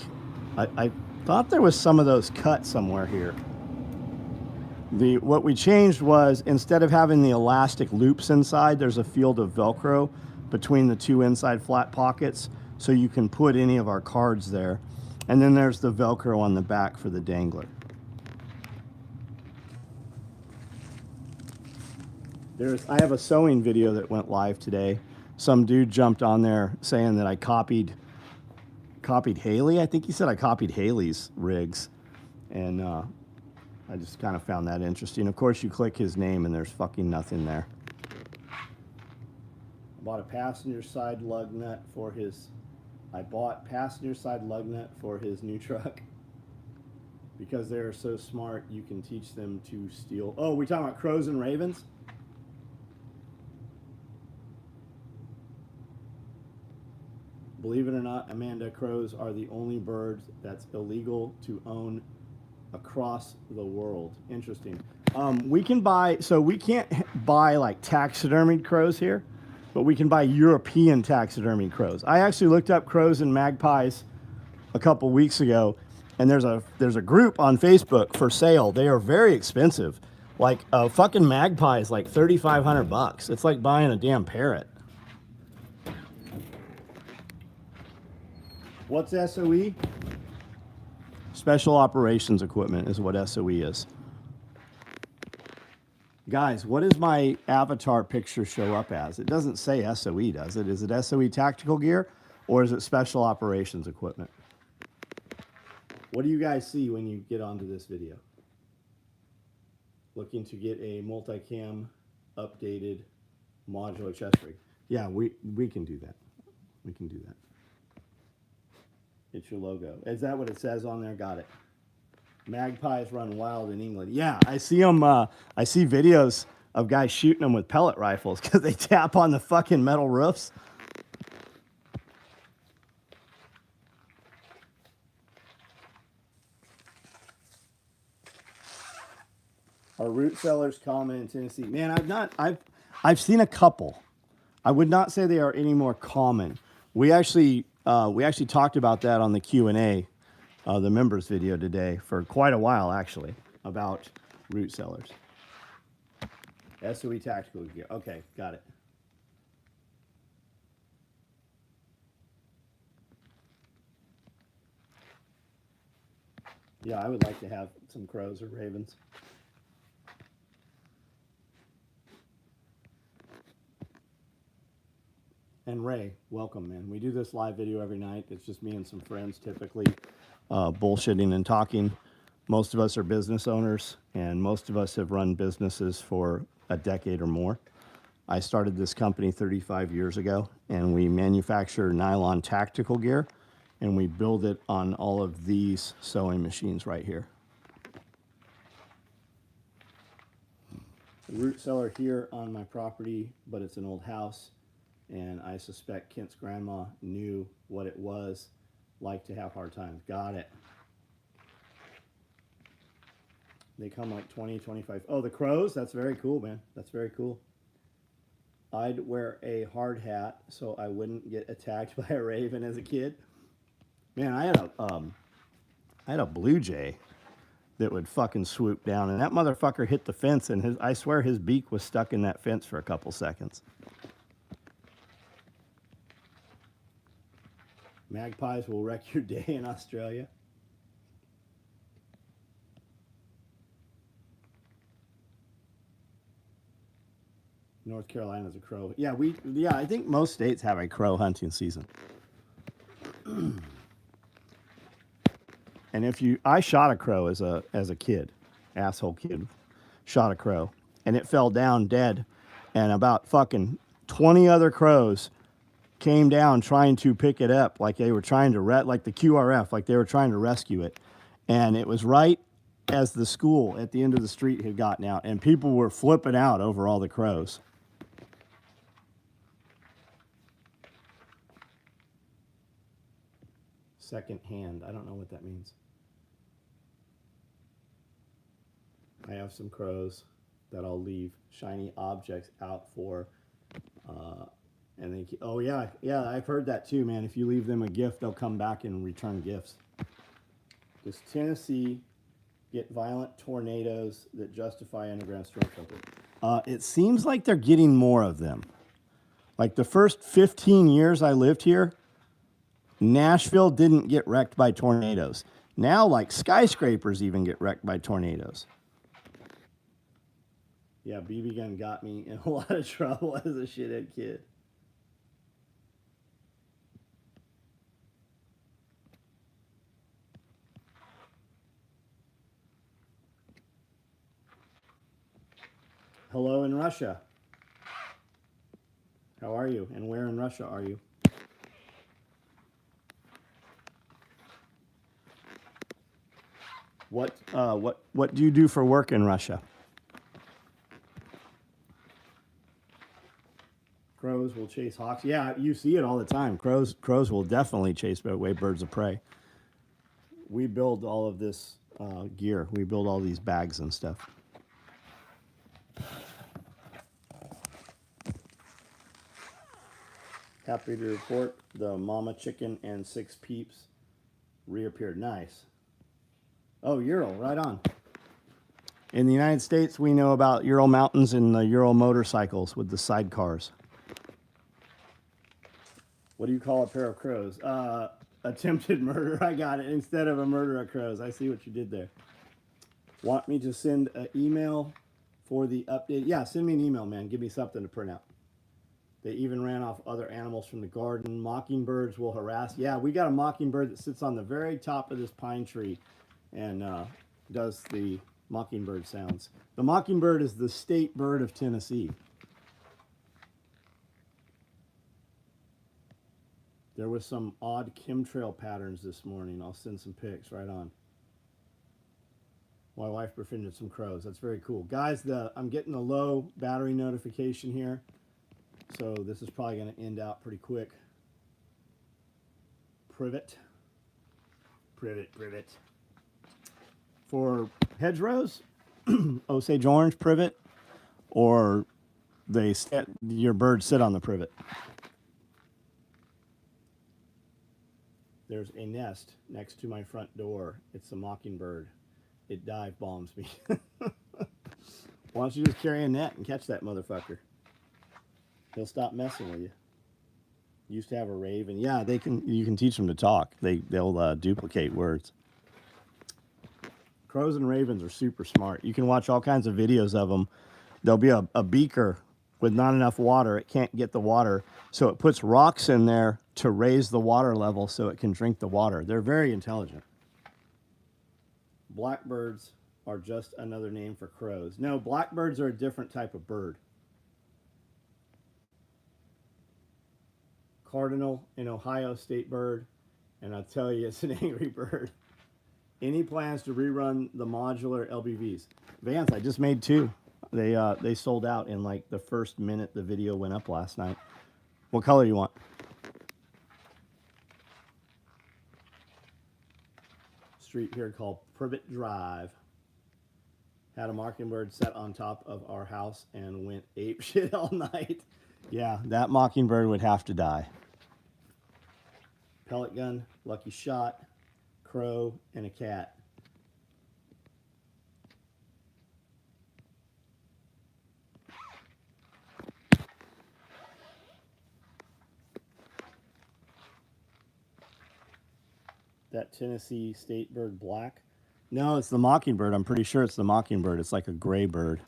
I thought there was some of those cut somewhere here. What we changed was, instead of having the elastic loops inside, there's a field of Velcro between the 2 inside flat pockets, so you can put any of our cards there. And then there's the Velcro on the back for the dangler. I have a sewing video that went live today. Some dude jumped on there saying that I copied Haley. I think he said I copied Haley's rigs, and I just kind of found that interesting. Of course, you click his name and there's fucking nothing there. I bought passenger side lug nut for his new truck. Because they're so smart, you can teach them to steal. Oh, we talking about crows and ravens? Believe it or not, Amanda, crows are the only birds that's illegal to own across the world. Interesting. We can't buy like taxidermied crows here, but we can buy European taxidermied crows. I actually looked up crows and magpies a couple weeks ago, and there's a group on Facebook for sale. They are very expensive. Like a fucking magpie is like $3,500. It's like buying a damn parrot. What's SOE? Special Operations Equipment is what SOE is. Guys, what does my avatar picture show up as? It doesn't say SOE, does it? Is it SOE Tactical Gear or is it Special Operations Equipment? What do you guys see when you get onto this video? Looking to get a multicam updated modular chest rig. Yeah, we can do that. We can do that. It's your logo. Is that what it says on there? Got it. Magpies run wild in England. Yeah, I see them. I see videos of guys shooting them with pellet rifles because they tap on the fucking metal roofs. Are root cellars common in Tennessee? Man, I've seen a couple. I would not say they are any more common. We actually talked about that on the Q&A, the members video today for quite a while, actually, about root cellars. SOE Tactical Gear. Okay, got it. Yeah, I would like to have some crows or ravens. And Ray, welcome, man. We do this live video every night. It's just me and some friends, typically, bullshitting and talking. Most of us are business owners, and most of us have run businesses for a decade or more. I started this company 35 years ago, and we manufacture nylon tactical gear, and we build it on all of these sewing machines right here. The root cellar here on my property, but it's an old house. And I suspect Kent's grandma knew what it was like to have hard times. Got it. They come like 20, 25. Oh, the crows? That's very cool, man. That's very cool. I'd wear a hard hat so I wouldn't get attacked by a raven as a kid. Man, I had a blue jay that would fucking swoop down, and that motherfucker hit the fence, and I swear his beak was stuck in that fence for a couple seconds. Magpies will wreck your day in Australia. North Carolina's a crow. Yeah, I think most states have a crow hunting season. And I shot a crow as a kid, asshole kid, shot a crow, and it fell down dead, and about fucking 20 other crows came down trying to pick it up, like they were trying to like the QRF, like they were trying to rescue it. And it was right as the school at the end of the street had gotten out, and people were flipping out over all the crows. Second hand, I don't know what that means. I have some crows that I'll leave shiny objects out for, and they, oh yeah, I've heard that too, man. If you leave them a gift, they'll come back and return gifts. Does Tennessee get violent tornadoes that justify underground storm shelter? It seems like they're getting more of them. Like the first 15 years I lived here, Nashville didn't get wrecked by tornadoes. Now, like skyscrapers even get wrecked by tornadoes. Yeah, BB gun got me in a lot of trouble as a shithead kid. Hello in Russia. How are you? And where in Russia are you? What do you do for work in Russia? Crows will chase hawks. Yeah, you see it all the time. Crows will definitely chase away birds of prey. We build all of this gear. We build all these bags and stuff. Happy to report the mama chicken and 6 peeps reappeared. Nice. Oh, Ural, right on. In the United States, we know about Ural Mountains and the Ural motorcycles with the sidecars. What do you call a pair of crows? Attempted murder. I got it. Instead of a murder of crows. I see what you did there. Want me to send an email for the update? Yeah, send me an email, man. Give me something to print out. They even ran off other animals from the garden. Mockingbirds will harass. Yeah, we got a mockingbird that sits on the very top of this pine tree and does the mockingbird sounds. The mockingbird is the state bird of Tennessee. There was some odd chemtrail patterns this morning. I'll send some pics right on. My wife befriended some crows. That's very cool. Guys, I'm getting a low battery notification here. So this is probably going to end out pretty quick. Privet. For hedgerows, Osage orange privet, or your birds sit on the privet. There's a nest next to my front door. It's a mockingbird. It dive bombs me. Why don't you just carry a net and catch that motherfucker? He'll stop messing with you. Used to have a raven. Yeah, you can teach them to talk. They'll duplicate words. Crows and ravens are super smart. You can watch all kinds of videos of them. There'll be a beaker with not enough water. It can't get the water, so it puts rocks in there to raise the water level so it can drink the water. They're very intelligent. Blackbirds are just another name for crows. No, blackbirds are a different type of bird. Cardinal, an Ohio state bird, and I'll tell you, it's an angry bird. Any plans to rerun the modular LBVs? Vance, I just made 2. They sold out in like the first minute the video went up last night. What color you want? Street here called Privet Drive. Had a mockingbird set on top of our house and went ape shit all night. Yeah, that mockingbird would have to die. Pellet gun, lucky shot, crow, and a cat. That Tennessee state bird black? No, it's the mockingbird. I'm pretty sure it's the mockingbird. It's like a gray bird.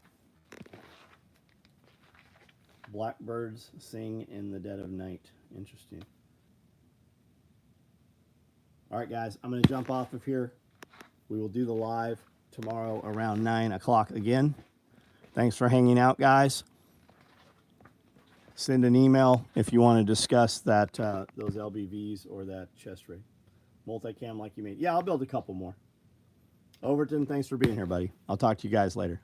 Blackbirds sing in the dead of night. Interesting. All right, guys, I'm going to jump off of here. We will do the live tomorrow around 9 o'clock again. Thanks for hanging out, guys. Send an email if you want to discuss that those LBVs or that chest rig. Multicam like you made. Yeah, I'll build a couple more. Overton, thanks for being here, buddy. I'll talk to you guys later.